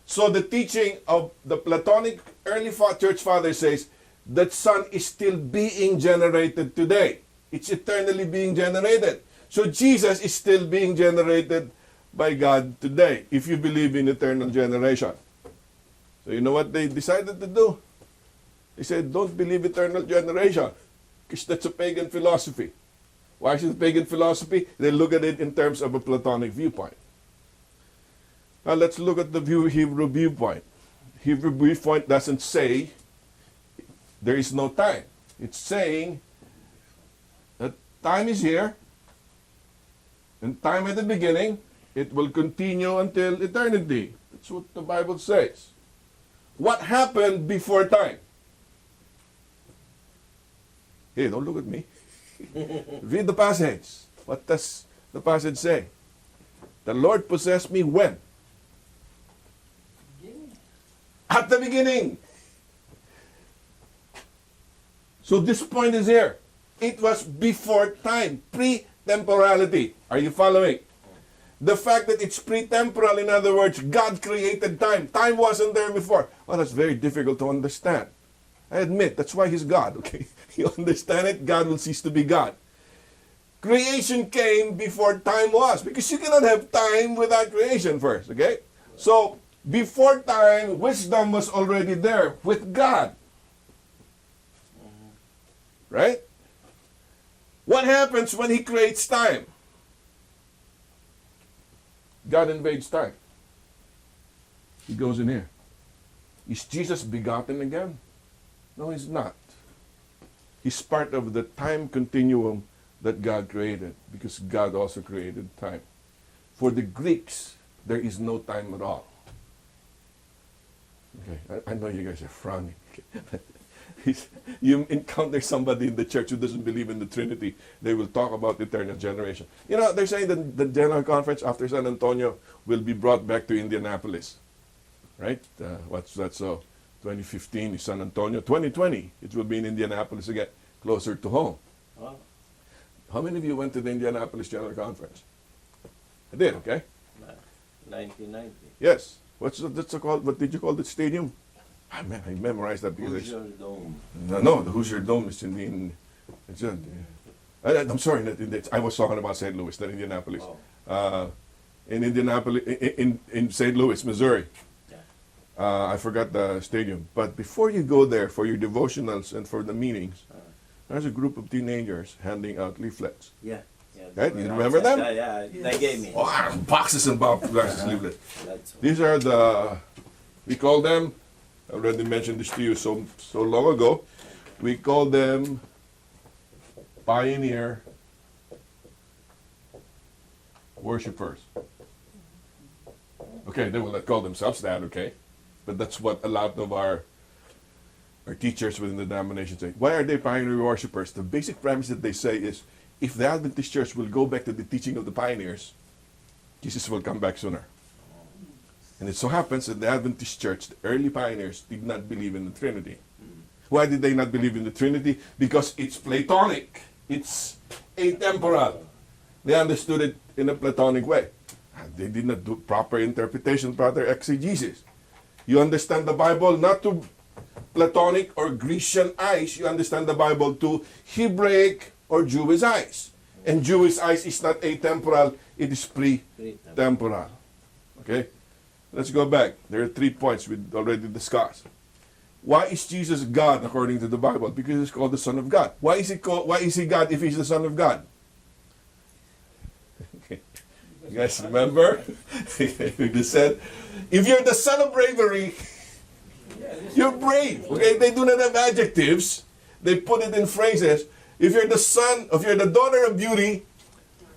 [SPEAKER 1] So the teaching of the Platonic early church father says that Son is still being generated today. It's eternally being generated. So Jesus is still being generated by God today, if you believe in eternal generation. So you know what they decided to do? They said, don't believe eternal generation, because that's a pagan philosophy. Why is it a pagan philosophy? They look at it in terms of a Platonic viewpoint. Now let's look at the Hebrew viewpoint. Hebrew brief point doesn't say there is no time. It's saying that time is here, and time at the beginning, it will continue until eternity. That's what the Bible says. What happened before time? Hey, don't look at me. Read the passage. What does the passage say? The Lord possessed me when? At the beginning. So this point is here. It was before time, pre-temporality. Are you following? The fact that it's pre-temporal, in other words, God created time. Time wasn't there before. Well, that's very difficult to understand. I admit, that's why He's God, okay? You understand it? God will cease to be God. Creation came before time was, because you cannot have time without creation first, okay? So, before time, wisdom was already there with God. Right? What happens when He creates time? God invades time. He goes in here. Is Jesus begotten again? No, He's not. He's part of the time continuum that God created, because God also created time. For the Greeks, there is no time at all. Okay, I know you guys are frowning. You encounter somebody in the church who doesn't believe in the Trinity, they will talk about eternal generation. You know, they're saying that the General Conference after San Antonio will be brought back to Indianapolis. Right? What's that so? 2015 is San Antonio. 2020, it will be in Indianapolis again, closer to home.
[SPEAKER 2] Oh.
[SPEAKER 1] How many of you went to the Indianapolis General Conference? I did, okay?
[SPEAKER 2] 1990.
[SPEAKER 1] Yes. That's called? What did you call the stadium? Ah, man, I memorized that because
[SPEAKER 2] Hoosier Dome.
[SPEAKER 1] No, the Hoosier Dome is I'm sorry, I was talking about St. Louis, not Indianapolis.
[SPEAKER 2] Oh.
[SPEAKER 1] In Indianapolis, in St. Louis, Missouri.
[SPEAKER 2] Yeah.
[SPEAKER 1] I forgot the stadium. But before you go there for your devotionals and for the meetings, there's a group of teenagers handing out leaflets.
[SPEAKER 2] Yeah.
[SPEAKER 1] Right? You remember them?
[SPEAKER 2] Yeah, they gave me.
[SPEAKER 1] Oh, boxes and boxes of leaflets.
[SPEAKER 2] That's
[SPEAKER 1] These are we call them, I already mentioned this to you so long ago, we call them pioneer worshipers. Okay, they will not call themselves that, okay? But that's what a lot of our teachers within the denomination say. Why are they pioneer worshipers? The basic premise that they say is, if the Adventist church will go back to the teaching of the pioneers, Jesus will come back sooner. And it so happens that the Adventist church, the early pioneers, did not believe in the Trinity. Why did they not believe in the Trinity? Because it's Platonic. It's atemporal. They understood it in a Platonic way. They did not do proper interpretation, proper exegesis. You understand the Bible not to Platonic or Grecian eyes. You understand the Bible to Hebraic or Jewish eyes. And Jewish eyes is not atemporal, it is pre-temporal. Okay? Let's go back. There are 3 points we already discussed. Why is Jesus God according to the Bible? Because he's called the Son of God. Why is he God if he's the Son of God? Okay. You guys remember? We just said, if you're the son of bravery, you're brave. Okay? They do not have adjectives. They put it in phrases. If you're the daughter of beauty,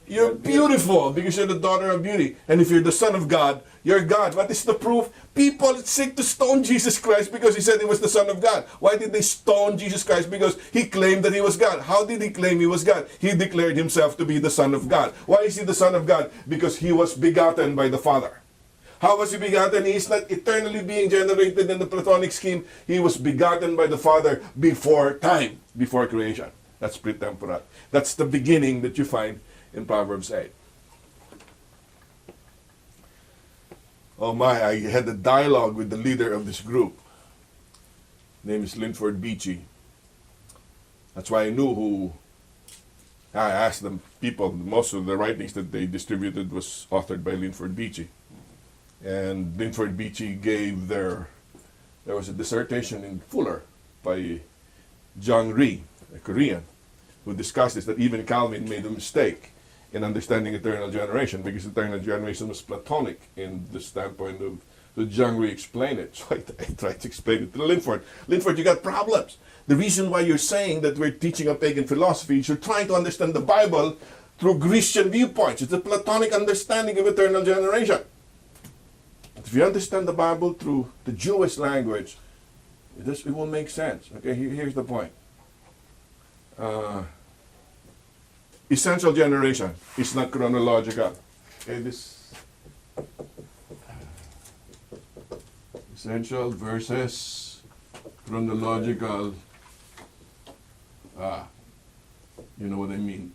[SPEAKER 1] you're beautiful because you're the daughter of beauty. And if you're the Son of God, you're God. What is the proof? People seek to stone Jesus Christ because he said he was the Son of God. Why did they stone Jesus Christ? Because he claimed that he was God. How did he claim he was God? He declared himself to be the Son of God. Why is he the Son of God? Because he was begotten by the Father. How was he begotten? He is not eternally being generated in the Platonic scheme. He was begotten by the Father before time, before creation. That's pre-temporal. That's the beginning that you find in Proverbs 8. Oh my, I had a dialogue with the leader of this group. His name is Linford Beachy. That's why I knew who. I asked them, people, most of the writings that they distributed was authored by Linford Beachy. And Linford Beachy gave there was a dissertation in Fuller by John Rhee, a Korean, who discussed this, that even Calvin made a mistake in understanding eternal generation, because eternal generation was Platonic in the standpoint of So John re-explained it. So I tried to explain it to Linford. Linford, you got problems. The reason why you're saying that we're teaching a pagan philosophy is you're trying to understand the Bible through Christian viewpoints. It's a Platonic understanding of eternal generation. If you understand the Bible through the Jewish language, it will make sense. Okay, here's the point. Essential generation is not chronological. Okay, this essential versus chronological. You know what I mean.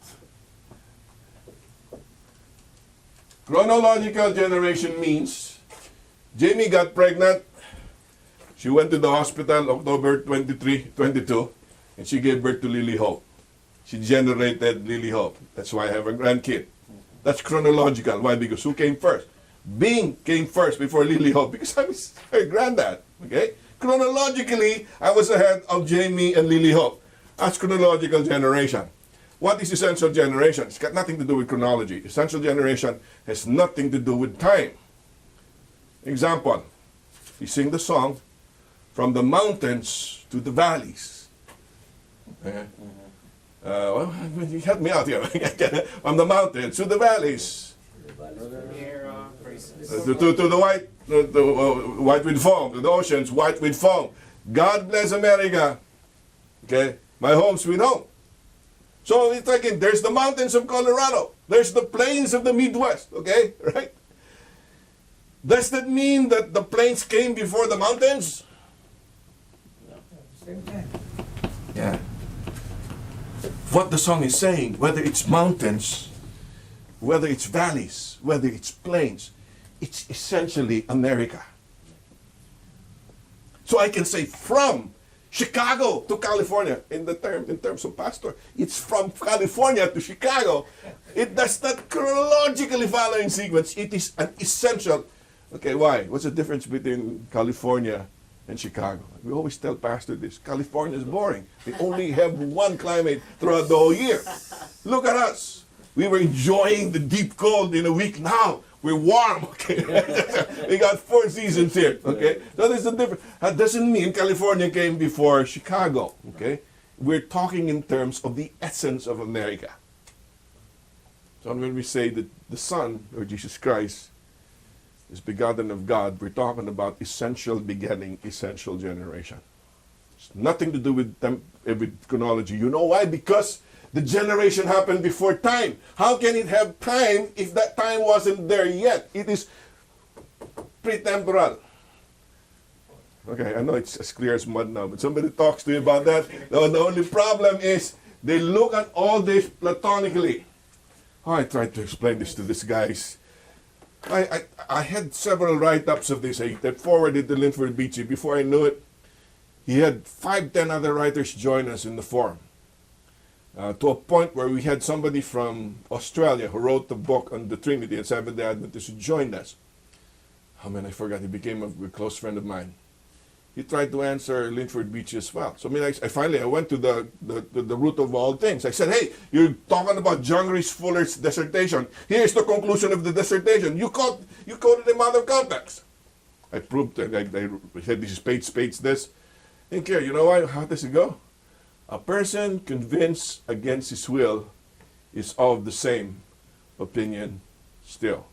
[SPEAKER 1] Chronological generation means Jamie got pregnant. She went to the hospital October 22, and she gave birth to Lily Hope. She generated Lily Hope. That's why I have a grandkid. That's chronological. Why? Because who came first? Bing came first before Lily Hope because I was her granddad. Okay? Chronologically, I was ahead of Jamie and Lily Hope. That's chronological generation. What is essential generation? It's got nothing to do with chronology. Essential generation has nothing to do with time. Example, we sing the song, from the mountains to the valleys. Okay? Well, help me out here. From the mountains to the valleys. To the white with foam, to the oceans, white with foam. God bless America. Okay? My home, sweet home. So it's like there's the mountains of Colorado. There's the plains of the Midwest. Okay? Right? Does that mean that the plains came before the mountains?
[SPEAKER 8] Same time.
[SPEAKER 1] Yeah. What the song is saying, whether it's mountains, whether it's valleys, whether it's plains, it's essentially America. So I can say from Chicago to California, in terms of pastor, it's from California to Chicago. It does not chronologically follow in sequence. It is an essential. Okay, why? What's the difference between California and Chicago? We always tell pastor this. California is boring. They only have one climate throughout the whole year. Look at us. We were enjoying the deep cold in a week. Now we're warm. Okay, we got 4 seasons here. Okay, so there's a difference. That doesn't mean California came before Chicago. Okay, we're talking in terms of the essence of America. So when we say that the Son, or Jesus Christ, is begotten of God, we're talking about essential beginning, essential generation. It's nothing to do with chronology. You know why? Because the generation happened before time. How can it have time if that time wasn't there yet? It is pretemporal. Okay, I know it's as clear as mud now, but somebody talks to you about that. The only problem is they look at all this platonically. I tried to explain this to these guys. I had several write-ups of this. I forwarded to Linford Beachy. Before I knew it, he had 5-10 other writers join us in the forum. To a point where we had somebody from Australia who wrote the book on the Trinity and Seventh-day Adventists who joined us. Oh man, I forgot. He became a close friend of mine. He tried to answer Linford Beachy as well. So I went to the root of all things. I said, hey, you're talking about John Reese Fuller's dissertation. Here's the conclusion of the dissertation. You quoted him out of context. I proved it. I said this is Spates this. Didn't care. You know why? How does it go? A person convinced against his will is of the same opinion still.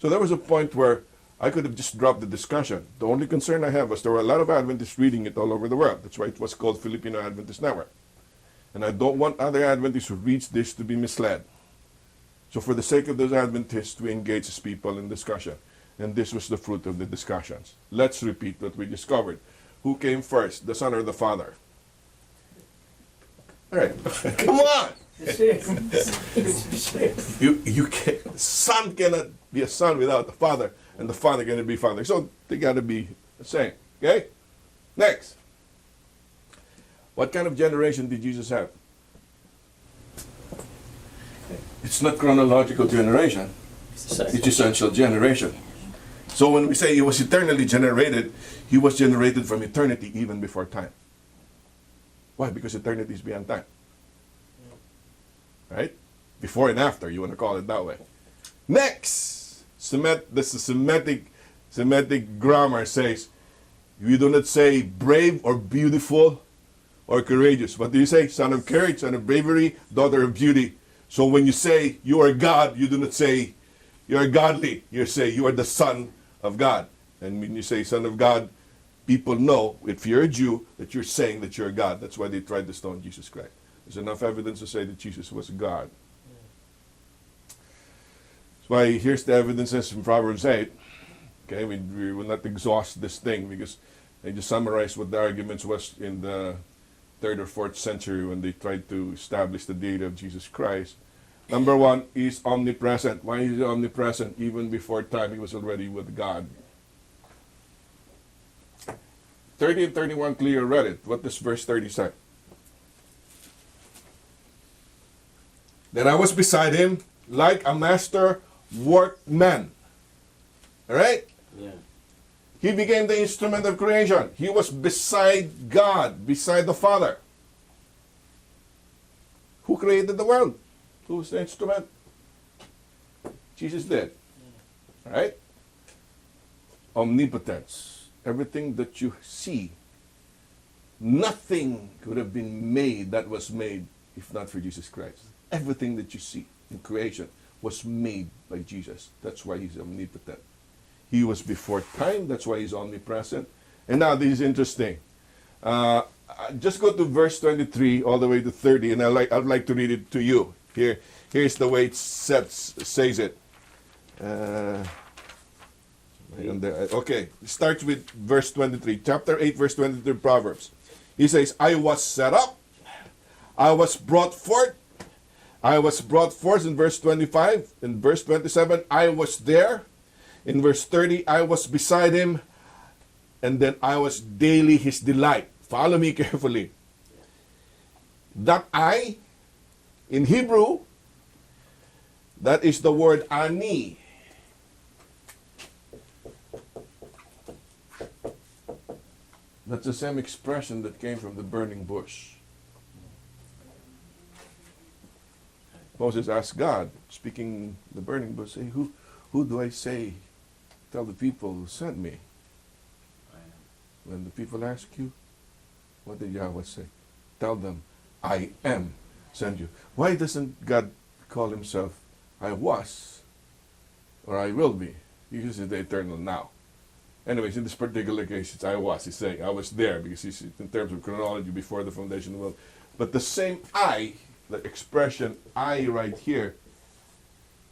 [SPEAKER 1] So there was a point where I could have just dropped the discussion. The only concern I have was there were a lot of Adventists reading it all over the world. That's why it was called Filipino Adventist Network. And I don't want other Adventists who read this to be misled. So for the sake of those Adventists, we engage as people in discussion. And this was the fruit of the discussions. Let's repeat what we discovered. Who came first, the Son or the Father? All right, come on. You can't, son cannot be a son without the Father, and the Father cannot be Father. So they got to be the same. Okay? Next. What kind of generation did Jesus have? It's not chronological generation. It's essential generation. So when we say he was eternally generated, he was generated from eternity even before time. Why? Because eternity is beyond time. Right? Before and after, you want to call it that way. Next, this is Semitic Semitic grammar says, you do not say brave or beautiful or courageous. What do you say? Son of courage, son of bravery, daughter of beauty. So when you say you are God, you do not say you are godly. You say you are the Son of God. And when you say Son of God, people know, if you're a Jew, that you're saying that you're God. That's why they tried to stone Jesus Christ. There's enough evidence to say that Jesus was God. That's why here's the evidences from Proverbs 8. Okay, we will not exhaust this thing because they just summarized what the arguments was in the 3rd or 4th century when they tried to establish the deity of Jesus Christ. Number one, he's omnipresent. Why is he omnipresent? Even before time, he was already with God. 30 and 31 clear read it. What does verse 30 say? Then I was beside him like a master workman. All right?
[SPEAKER 2] Yeah.
[SPEAKER 1] He became the instrument of creation. He was beside God, beside the Father. Who created the world? Who was the instrument? Jesus did. All right? Omnipotence. Everything that you see, nothing could have been made that was made if not for Jesus Christ. Everything that you see in creation was made by Jesus. That's why he's omnipotent. He was before time. That's why he's omnipresent. And now this is interesting. Just go to verse 23 all the way to 30, and I'd like to read it to you. Here's the way it says it. Okay, it starts with verse 23. Chapter 8, verse 23, Proverbs. He says, I was set up. I was brought forth. I was brought forth in verse 25. In verse 27, I was there. In verse 30, I was beside him. And then I was daily his delight. Follow me carefully. That I, in Hebrew, that is the word ani. That's the same expression that came from the burning bush. Moses asked God, speaking the burning bush, say, who do I say? Tell the people who sent me. When the people ask you, what did Yahweh say? Tell them, I am sent you. Why doesn't God call himself, I was, or I will be? He uses the eternal now. Anyways, in this particular case, it's I was. He's saying I was there because he's in terms of chronology before the foundation of the world. But the same I, the expression I right here,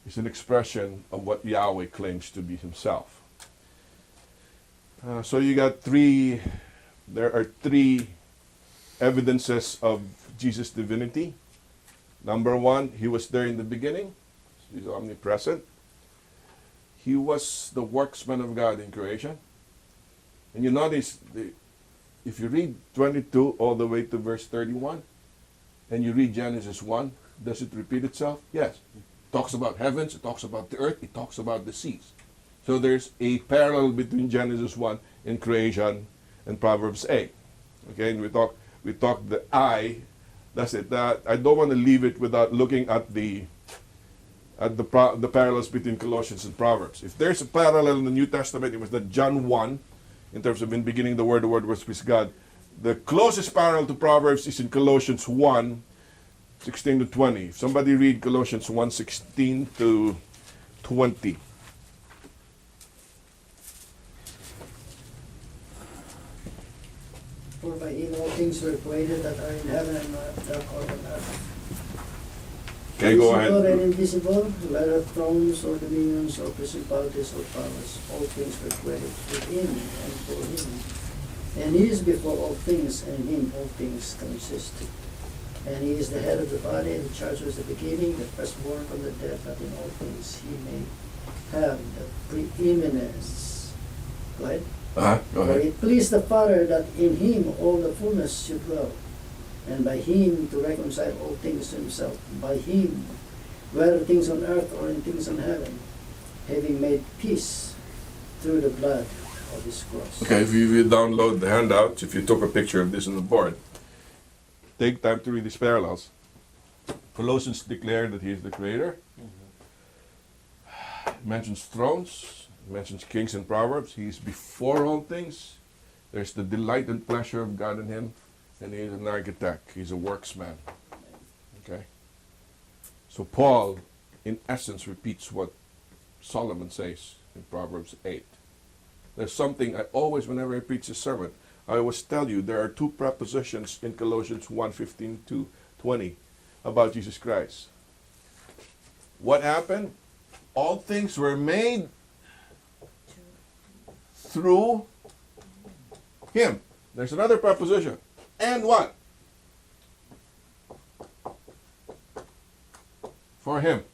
[SPEAKER 1] is an expression of what Yahweh claims to be himself. So you got there are three evidences of Jesus' divinity. Number one, he was there in the beginning. He's omnipresent. He was the worksman of God in creation. And you notice, if you read 22 all the way to verse 31, and you read Genesis 1, does it repeat itself? Yes. It talks about heavens, it talks about the earth, it talks about the seas. So there's a parallel between Genesis 1 in creation and Proverbs 8. Okay, and we talk the I. That's it. I don't want to leave it without looking at the parallels between Colossians and Proverbs. If there's a parallel in the New Testament, it was that John 1, in terms of in beginning the Word was with God. The closest parallel to Proverbs is in Colossians 1, 16 to 20. If somebody read Colossians 1, 16 to 20.
[SPEAKER 9] For by him all things were created that are in heaven and that are on earth.
[SPEAKER 1] Okay, go
[SPEAKER 9] Visible
[SPEAKER 1] ahead.
[SPEAKER 9] and invisible, whether thrones or dominions or principalities or powers, all things were created with him and for him. And he is before all things, and in him all things consist. And he is the head of the body, and the church was the beginning, the firstborn from the dead, that in all things he may have the preeminence. Go ahead.
[SPEAKER 1] Go
[SPEAKER 9] For
[SPEAKER 1] ahead.
[SPEAKER 9] it pleased the Father that in him all the fullness should dwell, and by him to reconcile all things to himself, by him, whether things on earth or in things on heaven, having made peace through the blood of his cross.
[SPEAKER 1] Okay, if you download the handouts, if you took a picture of this on the board, take time to read these parallels. Colossians declare that he is the creator. It mentions thrones, mentions kings in Proverbs. He's before all things. There's the delight and pleasure of God in him. And he's an architect. He's a worksman. Okay? So Paul, in essence, repeats what Solomon says in Proverbs 8. There's something I always, whenever I preach a sermon, I always tell you there are two prepositions in Colossians 1:15 to 20 about Jesus Christ. What happened? All things were made through him. There's another preposition. And what? For him.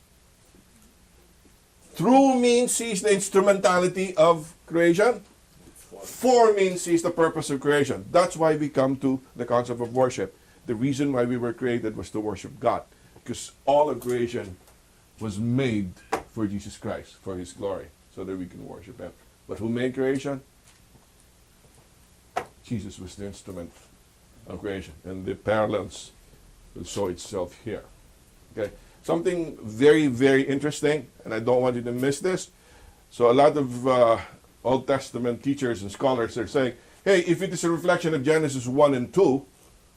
[SPEAKER 1] Through means he's the instrumentality of creation. For means he's the purpose of creation. That's why we come to the concept of worship. The reason why we were created was to worship God. Because all of creation was made for Jesus Christ, for his glory, so that we can worship him. But who made creation? Jesus was the instrument of creation. And the parallels will show itself here. Okay? Something very, very interesting, and I don't want you to miss this. So a lot of Old Testament teachers and scholars are saying, hey, if it is a reflection of Genesis 1 and 2,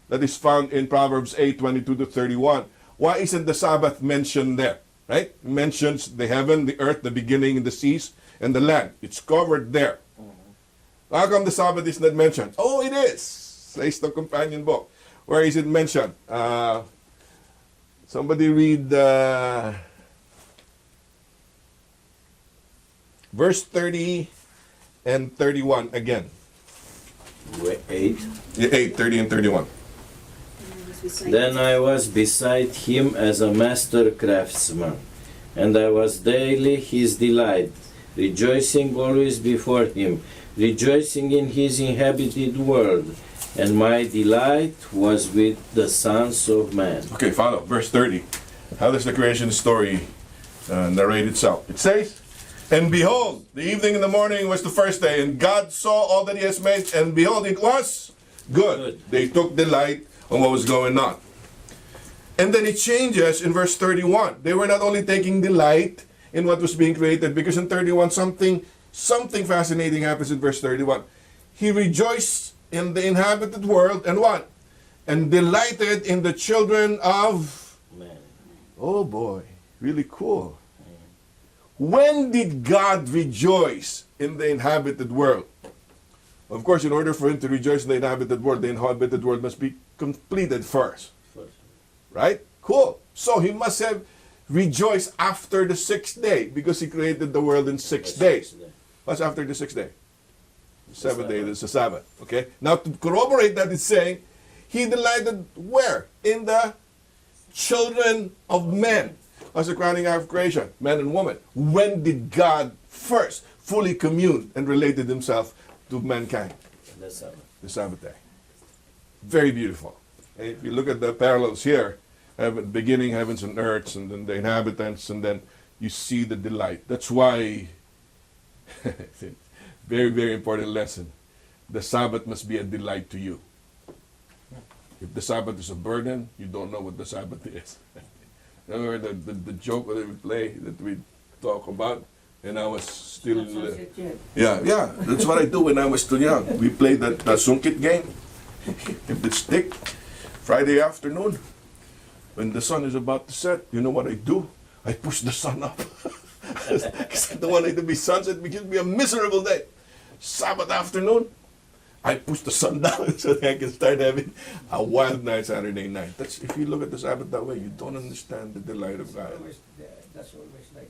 [SPEAKER 1] that is found in Proverbs 8:22 to 31, why isn't the Sabbath mentioned there? Right? It mentions the heaven, the earth, the beginning, and the seas, and the land. It's covered there. How come the Sabbath is not mentioned? Oh, it is, says the companion book. Where is it mentioned? Somebody read verse 30 and 31 again.
[SPEAKER 2] 8.
[SPEAKER 1] 8, 30 and 31.
[SPEAKER 2] Then I was beside him as a master craftsman, and I was daily his delight, rejoicing always before him, rejoicing in his inhabited world, and my delight was with the sons of man.
[SPEAKER 1] Okay, follow. Verse 30. How does the creation story narrate itself? It says, and behold, the evening and the morning was the first day, and God saw all that he has made, and behold, it was good. They took delight on what was going on. And then it changes in verse 31. They were not only taking delight in what was being created, because in 31 something fascinating happens in verse 31. He rejoiced in the inhabited world, and what? And delighted in the children of
[SPEAKER 2] Man.
[SPEAKER 1] Oh boy, really cool. When did God rejoice in the inhabited world? Of course, in order for him to rejoice in the inhabited world must be completed first. Right? Cool. So he must have rejoiced after the 6th day, because he created the world in 6 days. What's after the 6th day? The 7th day is the Sabbath. Okay? Now to corroborate that, it's saying, he delighted where? In the children of men. As the crowning out of creation, man and woman. When did God first fully commune and related himself to mankind?
[SPEAKER 2] The Sabbath.
[SPEAKER 1] The Sabbath day. Very beautiful. And if you look at the parallels here, beginning heavens and earths, and then the inhabitants, and then you see the delight. That's why, very, very important lesson. The Sabbath must be a delight to you. If the Sabbath is a burden, you don't know what the Sabbath is. Remember the joke that we play, that we talk about, and I was still... yeah, that's what I do when I was still young. We played that sungkit game, if the stick, Friday afternoon, when the sun is about to set, you know what I do? I push the sun up. Because I don't want it to be sunset, it gives me a miserable day. Sabbath afternoon, I push the sun down so that I can start having a wild night Saturday night. That's, if you look at the Sabbath that way, you don't understand the delight of God.
[SPEAKER 8] That's always like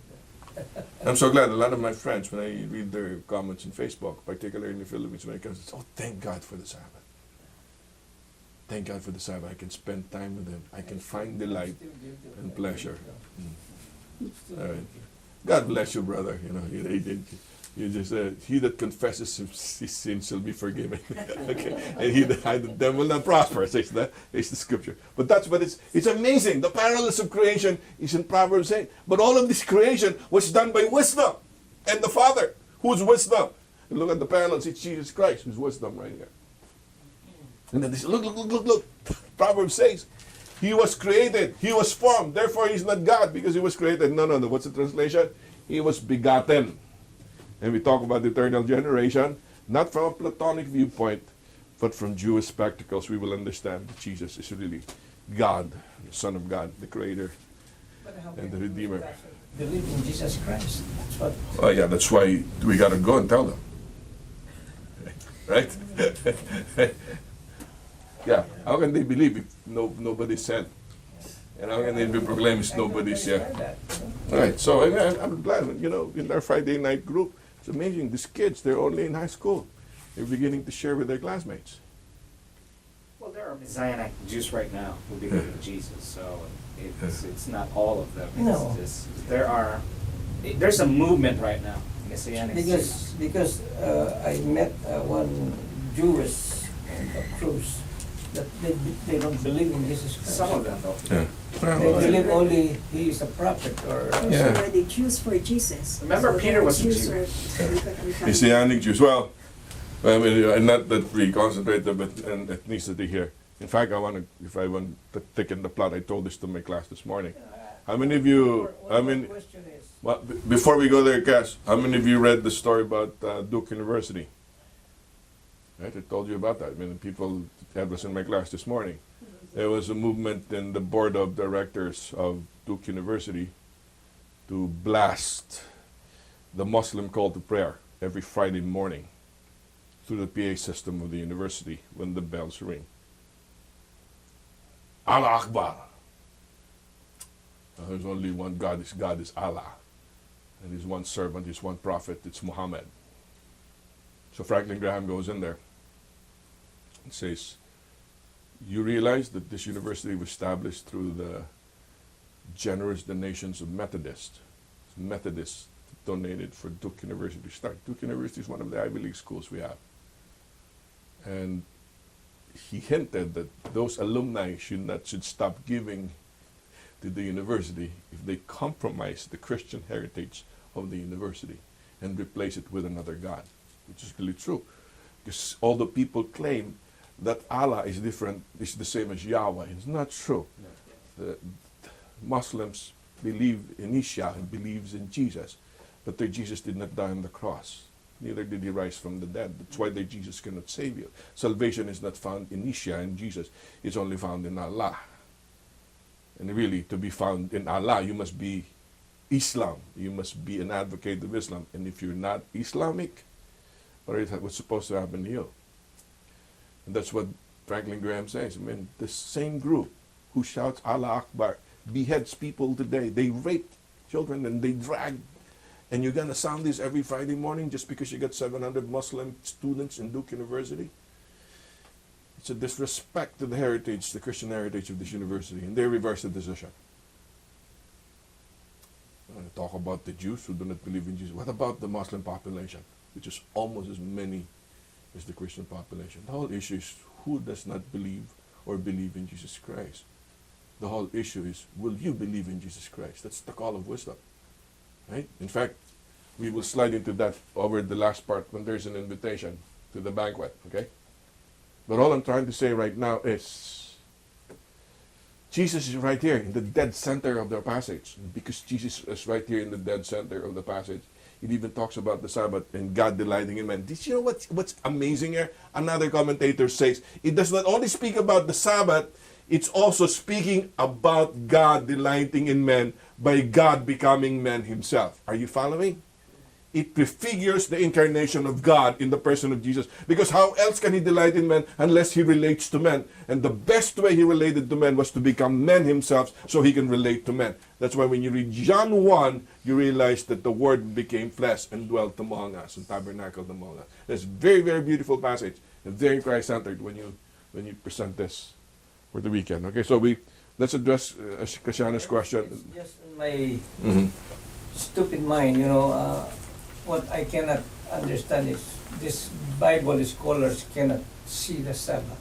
[SPEAKER 8] that.
[SPEAKER 1] I'm so glad a lot of my friends, when I read their comments on Facebook, particularly in the Philippines, when it comes, oh, thank God for the Sabbath. Thank God for the Sabbath. I can spend time with Him. I can find delight and pleasure. All right. God bless you, brother. You know, you just he that confesses his sins shall be forgiven. Okay, and he that hideth them will not prosper. Says the scripture. But that's what it's amazing. The parallels of creation is in Proverbs 8. But all of this creation was done by wisdom, and the Father, whose wisdom. And look at the parallels. It's Jesus Christ, whose wisdom right here. And then they say, look. Proverbs says, he was created, he was formed, therefore he's not God because he was created. No. What's the translation? He was begotten. And we talk about the eternal generation, not from a Platonic viewpoint, but from Jewish spectacles. We will understand that Jesus is really God, the Son of God, the Creator, and the Redeemer.
[SPEAKER 8] Believe in Jesus Christ. That's what.
[SPEAKER 1] Oh yeah, that's why we got to go and tell them. Right? Yeah, how can they believe if nobody said? And how can they be proclaimed if nobody's here? Right, so I'm glad, in our Friday night group, it's amazing. These kids, they're only in high school. They're beginning to share with their classmates.
[SPEAKER 3] Well, there are Messianic Jews right now who believe in Jesus, so it's not all of them.
[SPEAKER 8] No.
[SPEAKER 3] There's a movement right now, Messianic Jews.
[SPEAKER 8] Because I met one Jewish cruise that they don't believe in Jesus Christ.
[SPEAKER 3] Some of them don't.
[SPEAKER 1] Yeah.
[SPEAKER 8] They believe only he is a prophet or.
[SPEAKER 1] Yeah.
[SPEAKER 5] So are they Jews for Jesus?
[SPEAKER 3] Remember,
[SPEAKER 5] So
[SPEAKER 3] Peter was a
[SPEAKER 5] Jews
[SPEAKER 3] Jew.
[SPEAKER 5] or-
[SPEAKER 1] Messianic Jews. Well, I mean, not that we concentrate on ethnicity here. In fact, if I want to thicken the plot, I told this to my class this morning. How many of you,
[SPEAKER 8] Question is,
[SPEAKER 1] well, before we go there, Cass, how many of you read the story about Duke University? Right, I told you about that. I mean, that was in my class this morning. There was a movement in the board of directors of Duke University to blast the Muslim call to prayer every Friday morning through the PA system of the university when the bells ring. Allah Akbar. There's only one God. His God is Allah. And His one servant, His one prophet, it's Muhammad. So Franklin Graham goes in there and says, you realize that this university was established through the generous donations of Methodists. Methodists donated for Duke University to start. Duke University is one of the Ivy League schools we have. And he hinted that those alumni should stop giving to the university if they compromise the Christian heritage of the university and replace it with another God, which is really true. Because all the people claim that Allah is the same as Yahweh. It's not true. The Muslims believe in Isha and believes in Jesus, but their Jesus did not die on the cross. Neither did He rise from the dead. That's why their Jesus cannot save you. Salvation is not found in Isha and Jesus. It's only found in Allah. And really, to be found in Allah, you must be Islam. You must be an advocate of Islam. And if you're not Islamic, what's supposed to happen to you? And that's what Franklin Graham says. I mean, the same group who shouts Allah Akbar beheads people today. They rape children and they drag. And you're going to sound this every Friday morning just because you got 700 Muslim students in Duke University? It's a disrespect to the heritage, the Christian heritage of this university. And they reversed the decision. Talk about the Jews who do not believe in Jesus. What about the Muslim population, which is almost as many as the Christian population? The whole issue is who does not believe or believe in Jesus Christ. The whole issue is, will you believe in Jesus Christ? That's the call of wisdom. Right? In fact, we will slide into that over the last part when there's an invitation to the banquet. Okay? But all I'm trying to say right now is Jesus is right here in the dead center of the passage. Because Jesus is right here in the dead center of the passage, it even talks about the Sabbath and God delighting in men. Did you know what's amazing here? Another commentator says, it does not only speak about the Sabbath, it's also speaking about God delighting in men by God becoming man Himself. Are you following? It prefigures the incarnation of God in the person of Jesus. Because how else can He delight in men unless He relates to men? And the best way He related to men was to become man Himself so He can relate to men. That's why when you read John 1, you realize that the Word became flesh and dwelt among us and tabernacled among us. That's a very, very beautiful passage and very Christ-centered when you present this for the weekend. Okay, so let's address Kashana's question.
[SPEAKER 8] It's just in my stupid mind, what I cannot understand is this Bible scholars cannot see the Sabbath.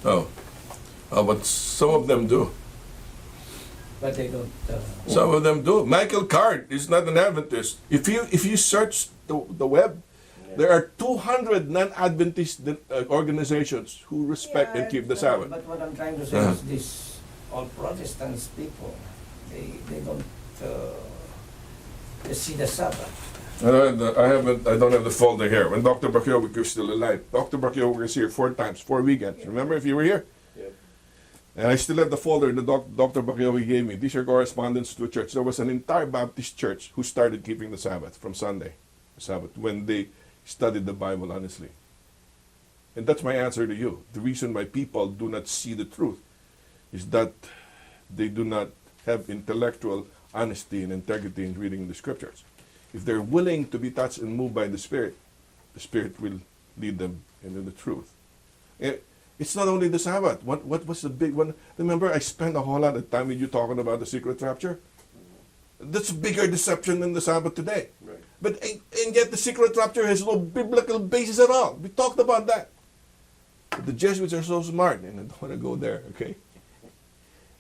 [SPEAKER 1] But some of them do.
[SPEAKER 8] But they don't.
[SPEAKER 1] Some of them do. Michael Card is not an Adventist. If you search the web, there are 200 non-Adventist organizations who respect and keep the Sabbath.
[SPEAKER 8] But what I'm trying to say is this: all Protestants people, they don't they see the Sabbath.
[SPEAKER 1] I don't have the folder here. When Dr. Bakiowick was still alive, Dr. Bakiowick was here 4 times, 4 weekends. Remember if you were here?
[SPEAKER 2] Yep.
[SPEAKER 1] And I still have the folder that Dr. Bakiowick gave me. These are correspondence to a church. There was an entire Baptist church who started keeping the Sabbath from Sunday, Sabbath, when they studied the Bible honestly. And that's my answer to you. The reason why people do not see the truth is that they do not have intellectual honesty and integrity in reading the scriptures. If they're willing to be touched and moved by the Spirit will lead them into the truth. It's not only the Sabbath. What was the big one? Remember, I spent a whole lot of time with you talking about the secret rapture. That's a bigger deception than the Sabbath today.
[SPEAKER 2] Right.
[SPEAKER 1] But and yet the secret rapture has no biblical basis at all. We talked about that. But the Jesuits are so smart, and I don't want to go there, okay?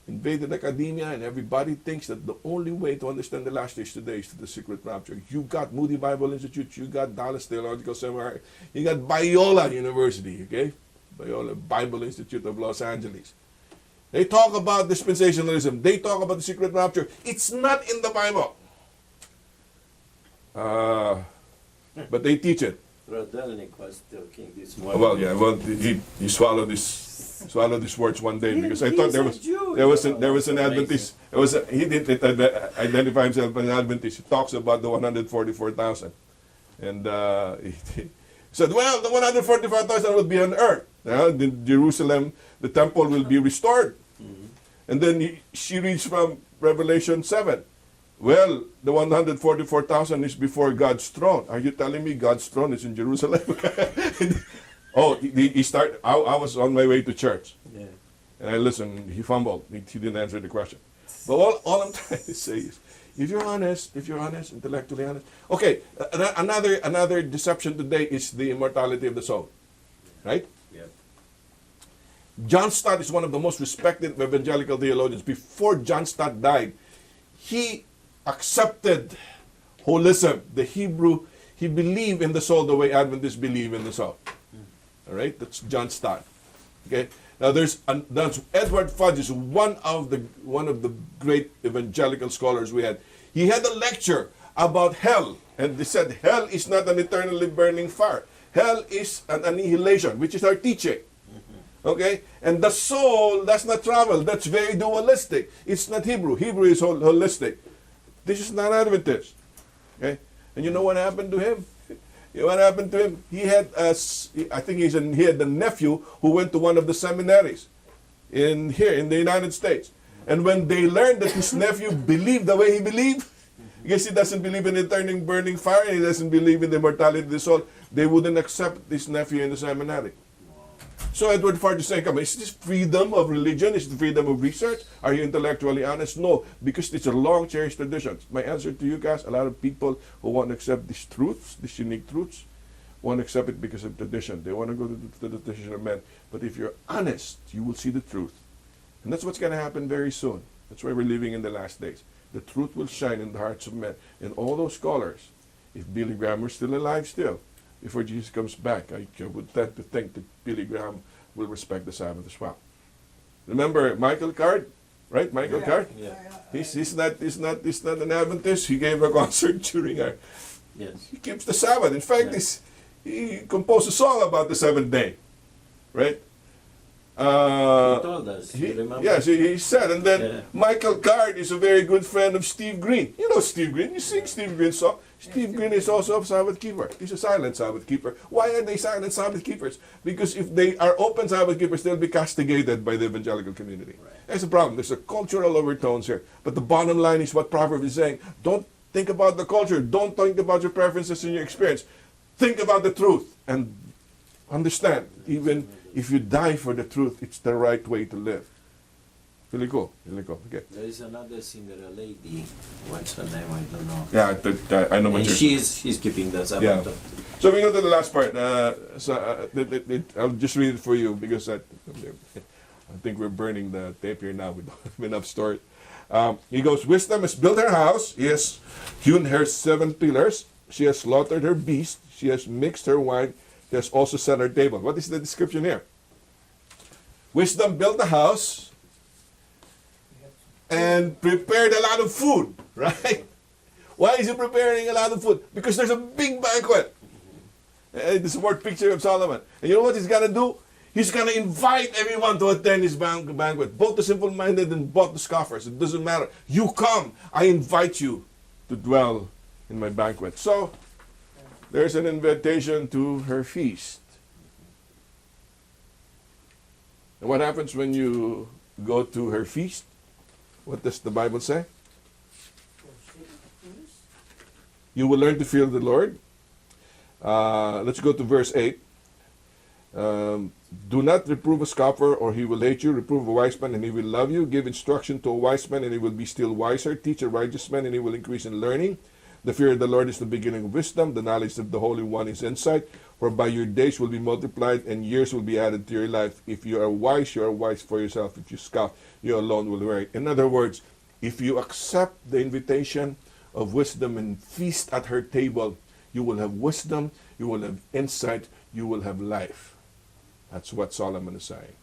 [SPEAKER 1] Invaded academia, and everybody thinks that the only way to understand the last days today is through the secret rapture. You got Moody Bible Institute, you got Dallas Theological Seminary, you got Biola University, okay? Biola Bible Institute of Los Angeles. They talk about dispensationalism. They talk about the secret rapture. It's not in the Bible. But they teach it.
[SPEAKER 2] Rodelnik was talking this morning.
[SPEAKER 1] Well, yeah. Well, he swallowed his words one day because I thought there was an Adventist. He didn't identify himself as an Adventist. He talks about the 144,000, and he said, "Well, the 144,000 will be on earth. The Jerusalem, the temple will be restored." And then she reads from Revelation 7. Well, the 144,000 is before God's throne. Are you telling me God's throne is in Jerusalem? I was on my way to church.
[SPEAKER 2] Yeah.
[SPEAKER 1] And I listened. He fumbled. He didn't answer the question. But all I'm trying to say is, if you're honest, intellectually honest. Okay, another deception today is the immortality of the soul. Right?
[SPEAKER 2] Yep.
[SPEAKER 1] John Stott is one of the most respected evangelical theologians. Before John Stott died, he accepted holism, the Hebrew. He believed in the soul the way Adventists believe in the soul. All right, that's John Stott. Okay, now that's Edward Fudge is one of the great evangelical scholars we had. He had a lecture about hell, and they said hell is not an eternally burning fire. Hell is an annihilation, which is our teaching. Okay, and the soul does not travel. That's very dualistic. It's not Hebrew. Hebrew is holistic. This is not Adventist. Okay, and you know what happened to him? What happened to him? He had he had a nephew who went to one of the seminaries in the United States. And when they learned that his nephew believed the way he believed, because he doesn't believe in eternal burning fire, and he doesn't believe in the immortality of the soul, they wouldn't accept this nephew in the seminary. So Edward Fudge is saying, come on, is this freedom of religion? Is it freedom of research? Are you intellectually honest? No, because it's a long cherished tradition. My answer to you guys, a lot of people who want to accept these truths, these unique truths, won't accept it because of tradition. They want to go to the tradition of men. But if you're honest, you will see the truth. And that's what's going to happen very soon. That's why we're living in the last days. The truth will shine in the hearts of men. And all those scholars, if Billy Graham were still alive before Jesus comes back, I would tend to think that Billy Graham will respect the Sabbath as well. Remember Michael Card, right? Michael Card.
[SPEAKER 2] Yeah.
[SPEAKER 1] He's not an Adventist. He gave a concert during our.
[SPEAKER 2] Yes.
[SPEAKER 1] He keeps the Sabbath. In fact, he composed a song about the seventh day, right?
[SPEAKER 2] He told us. You remember?
[SPEAKER 1] Yes, he said. And then Michael Card is a very good friend of Steve Green. You know Steve Green. You sing Steve Green's song. Steve Green is also a Sabbath keeper. He's a silent Sabbath keeper. Why are they silent Sabbath keepers? Because if they are open Sabbath keepers, they'll be castigated by the evangelical community. Right. That's the problem. There's a cultural overtones here. But the bottom line is what Proverbs is saying. Don't think about the culture. Don't think about your preferences and your experience. Think about the truth and understand. Even if you die for the truth, it's the right way to live. Really cool. Okay.
[SPEAKER 2] There is another singer, a lady. What's her name? I don't know.
[SPEAKER 1] Yeah, I know what
[SPEAKER 2] And she's keeping the Sabbath.
[SPEAKER 1] Yeah. So we go to the last part. I'll just read it for you because I think we're burning the tape here now. We don't have enough storage. He goes, wisdom has built her house. He has hewn her 7 pillars. She has slaughtered her beast. She has mixed her wine. She has also set her table. What is the description here? Wisdom built a house and prepared a lot of food, right? Why is he preparing a lot of food? Because there's a big banquet. This is a word picture of Solomon. And you know what he's going to do? He's going to invite everyone to attend his banquet. Both the simple-minded and both the scoffers. It doesn't matter. You come. I invite you to dwell in my banquet. So, there's an invitation to her feast. And what happens when you go to her feast? What does the Bible say? You will learn to fear the Lord. Let's go to verse 8. Do not reprove a scoffer, or he will hate you. Reprove a wise man, and he will love you. Give instruction to a wise man, and he will be still wiser. Teach a righteous man, and he will increase in learning. The fear of the Lord is the beginning of wisdom. The knowledge of the Holy One is insight. Whereby your days will be multiplied, and years will be added to your life. If you are wise for yourself. If you scoff, you alone will wear it. In other words, if you accept the invitation of wisdom and feast at her table, you will have wisdom, you will have insight, you will have life. That's what Solomon is saying.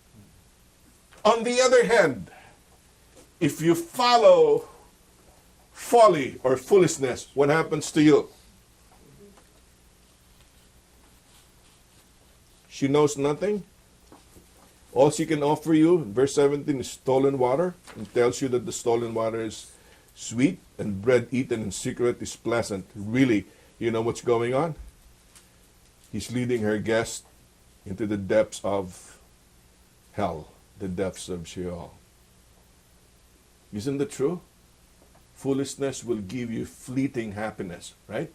[SPEAKER 1] On the other hand, if you follow folly or foolishness, what happens to you? She knows nothing. All she can offer you, in verse 17, is stolen water, and tells you that the stolen water is sweet, and bread eaten in secret is pleasant. Really, you know what's going on? He's leading her guest into the depths of hell, the depths of Sheol. Isn't that true? Foolishness will give you fleeting happiness, right?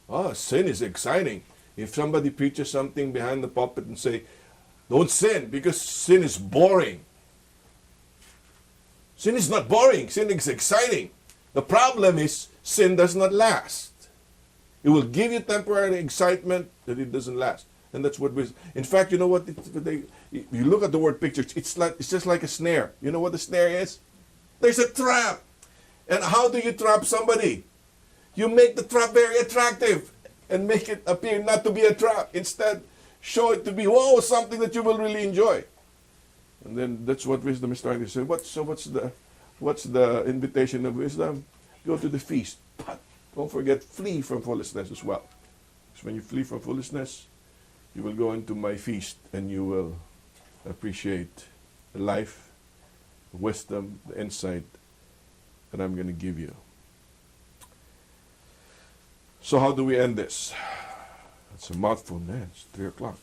[SPEAKER 1] Oh, sin is exciting. If somebody preaches something behind the pulpit and say, don't sin, because sin is boring. Sin is not boring. Sin is exciting. The problem is sin does not last. It will give you temporary excitement, that it doesn't last. And that's what we... In fact, you know what? You look at the word picture, it's just like a snare. You know what the snare is? There's a trap. And how do you trap somebody? You make the trap very attractive and make it appear not to be a trap. Instead, show it to be, whoa, something that you will really enjoy. And then that's what wisdom is trying to say. What's the invitation of wisdom? Go to the feast. But don't forget, flee from foolishness as well. Because when you flee from foolishness, you will go into my feast and you will appreciate the life, the wisdom, the insight that I'm going to give you. So how do we end this? It's a mouthful, man. It's 3 o'clock.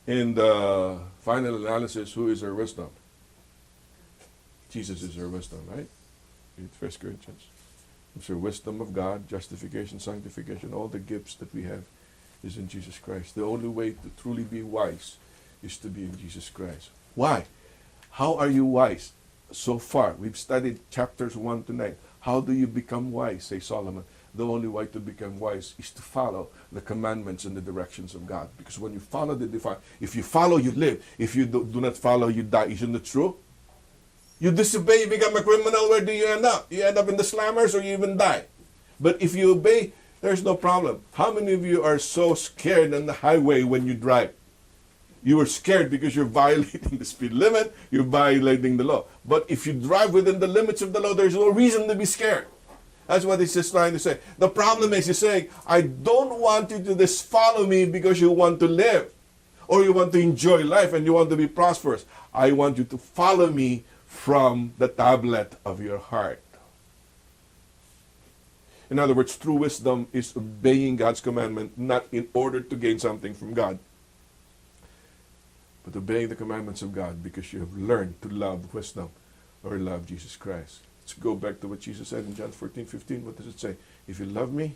[SPEAKER 1] In the final analysis, who is our wisdom? Jesus is our wisdom, right? Read 1 Corinthians. It's the wisdom of God, justification, sanctification, all the gifts that we have is in Jesus Christ. The only way to truly be wise is to be in Jesus Christ. Why? How are you wise? So far, we've studied chapters 1 to 9. How do you become wise, say Solomon? The only way to become wise is to follow the commandments and the directions of God. Because when you follow if you follow, you live. If you do not follow, you die. Isn't it true? You disobey, you become a criminal, where do you end up? You end up in the slammers or you even die. But if you obey, there's no problem. How many of you are so scared on the highway when you drive? You are scared because you're violating the speed limit, you're violating the law. But if you drive within the limits of the law, there's no reason to be scared. That's what he's just trying to say. The problem is he's saying, I don't want you to just follow me because you want to live, or you want to enjoy life and you want to be prosperous. I want you to follow me from the tablet of your heart. In other words, true wisdom is obeying God's commandment, not in order to gain something from God, but obeying the commandments of God because you have learned to love wisdom or love Jesus Christ. Let's go back to what Jesus said in John 14:15. What does it say? If you love me,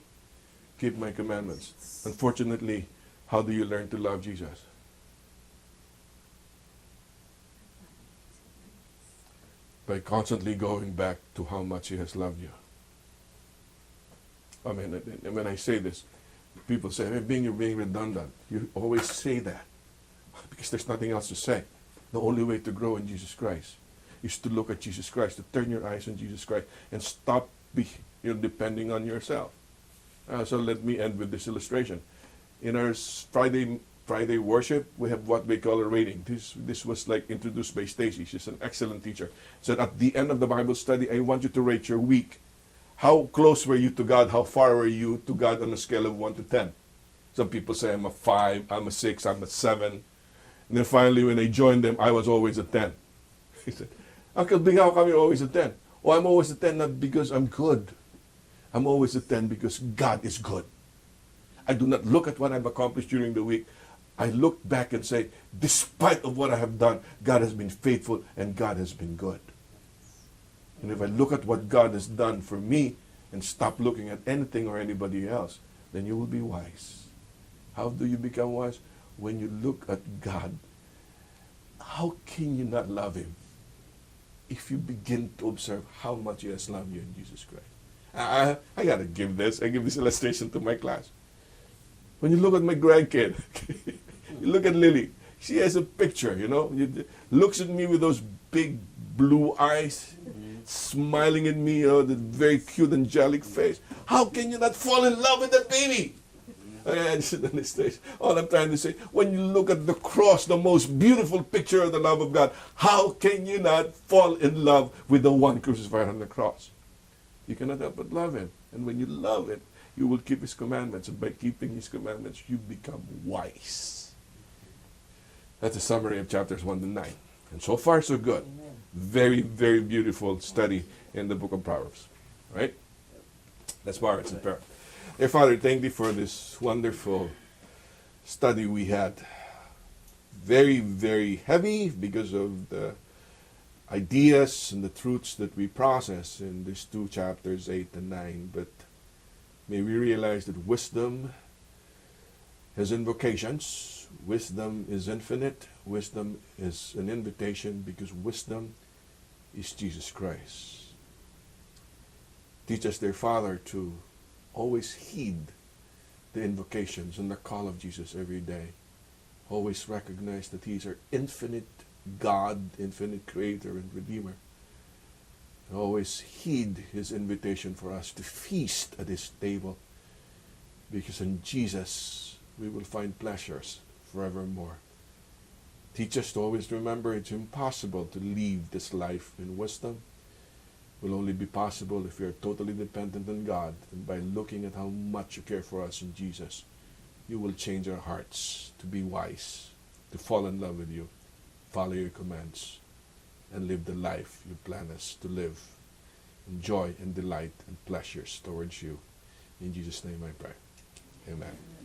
[SPEAKER 1] keep my commandments. Unfortunately, how do you learn to love Jesus? By constantly going back to how much he has loved you. I mean, when I say this, people say, hey, you're being redundant. You always say that because there's nothing else to say. The only way to grow in Jesus Christ is to look at Jesus Christ, to turn your eyes on Jesus Christ, and stop depending on yourself. So let me end with this illustration. In our Friday Friday worship, we have what we call a rating. This was like introduced by Stacy. She's an excellent teacher. So at the end of the Bible study, I want you to rate your week. How close were you to God? How far were you to God on a scale of 1 to 10? Some people say I'm a 5, I'm a 6, I'm a 7. And then finally, when I joined them, I was always a 10. He said, Uncle Bing, how come you're always a 10? Oh, I'm always a 10 not because I'm good. I'm always a 10 because God is good. I do not look at what I've accomplished during the week. I look back and say, despite of what I have done, God has been faithful and God has been good. And if I look at what God has done for me and stop looking at anything or anybody else, then you will be wise. How do you become wise? When you look at God, how can you not love Him if you begin to observe how much He has loved you in Jesus Christ? I got to give this. I give this illustration to my class. When you look at my grandkid, you look at Lily. She has a picture, looks at me with those big blue eyes, smiling at me, the very cute, angelic face. How can you not fall in love with that baby? All I'm trying to say, when you look at the cross, the most beautiful picture of the love of God, how can you not fall in love with the one crucified on the cross? You cannot help but love Him. And when you love Him, you will keep His commandments. And by keeping His commandments, you become wise. That's a summary of chapters 1 to 9. And so far, so good. Very, very beautiful study in the book of Proverbs. Right? Let's bow our heads in prayer. Dear Father, thank Thee for this wonderful study we had. Very, very heavy because of the ideas and the truths that we process in these two chapters, 8 and 9. But may we realize that wisdom has invocations. Wisdom is infinite. Wisdom is an invitation because wisdom is Jesus Christ. Teach us, dear Father, to always heed the invocations and the call of Jesus every day. Always recognize that He is our infinite God, infinite Creator and Redeemer. And always heed His invitation for us to feast at His table, because in Jesus we will find pleasures forevermore. Teach us to always remember it's impossible to live this life in wisdom. Will only be possible if we are totally dependent on God, and by looking at how much You care for us in Jesus, You will change our hearts to be wise, to fall in love with You, follow Your commands, and live the life You plan us to live, in joy and delight and pleasures towards You. In Jesus' name I pray. Amen.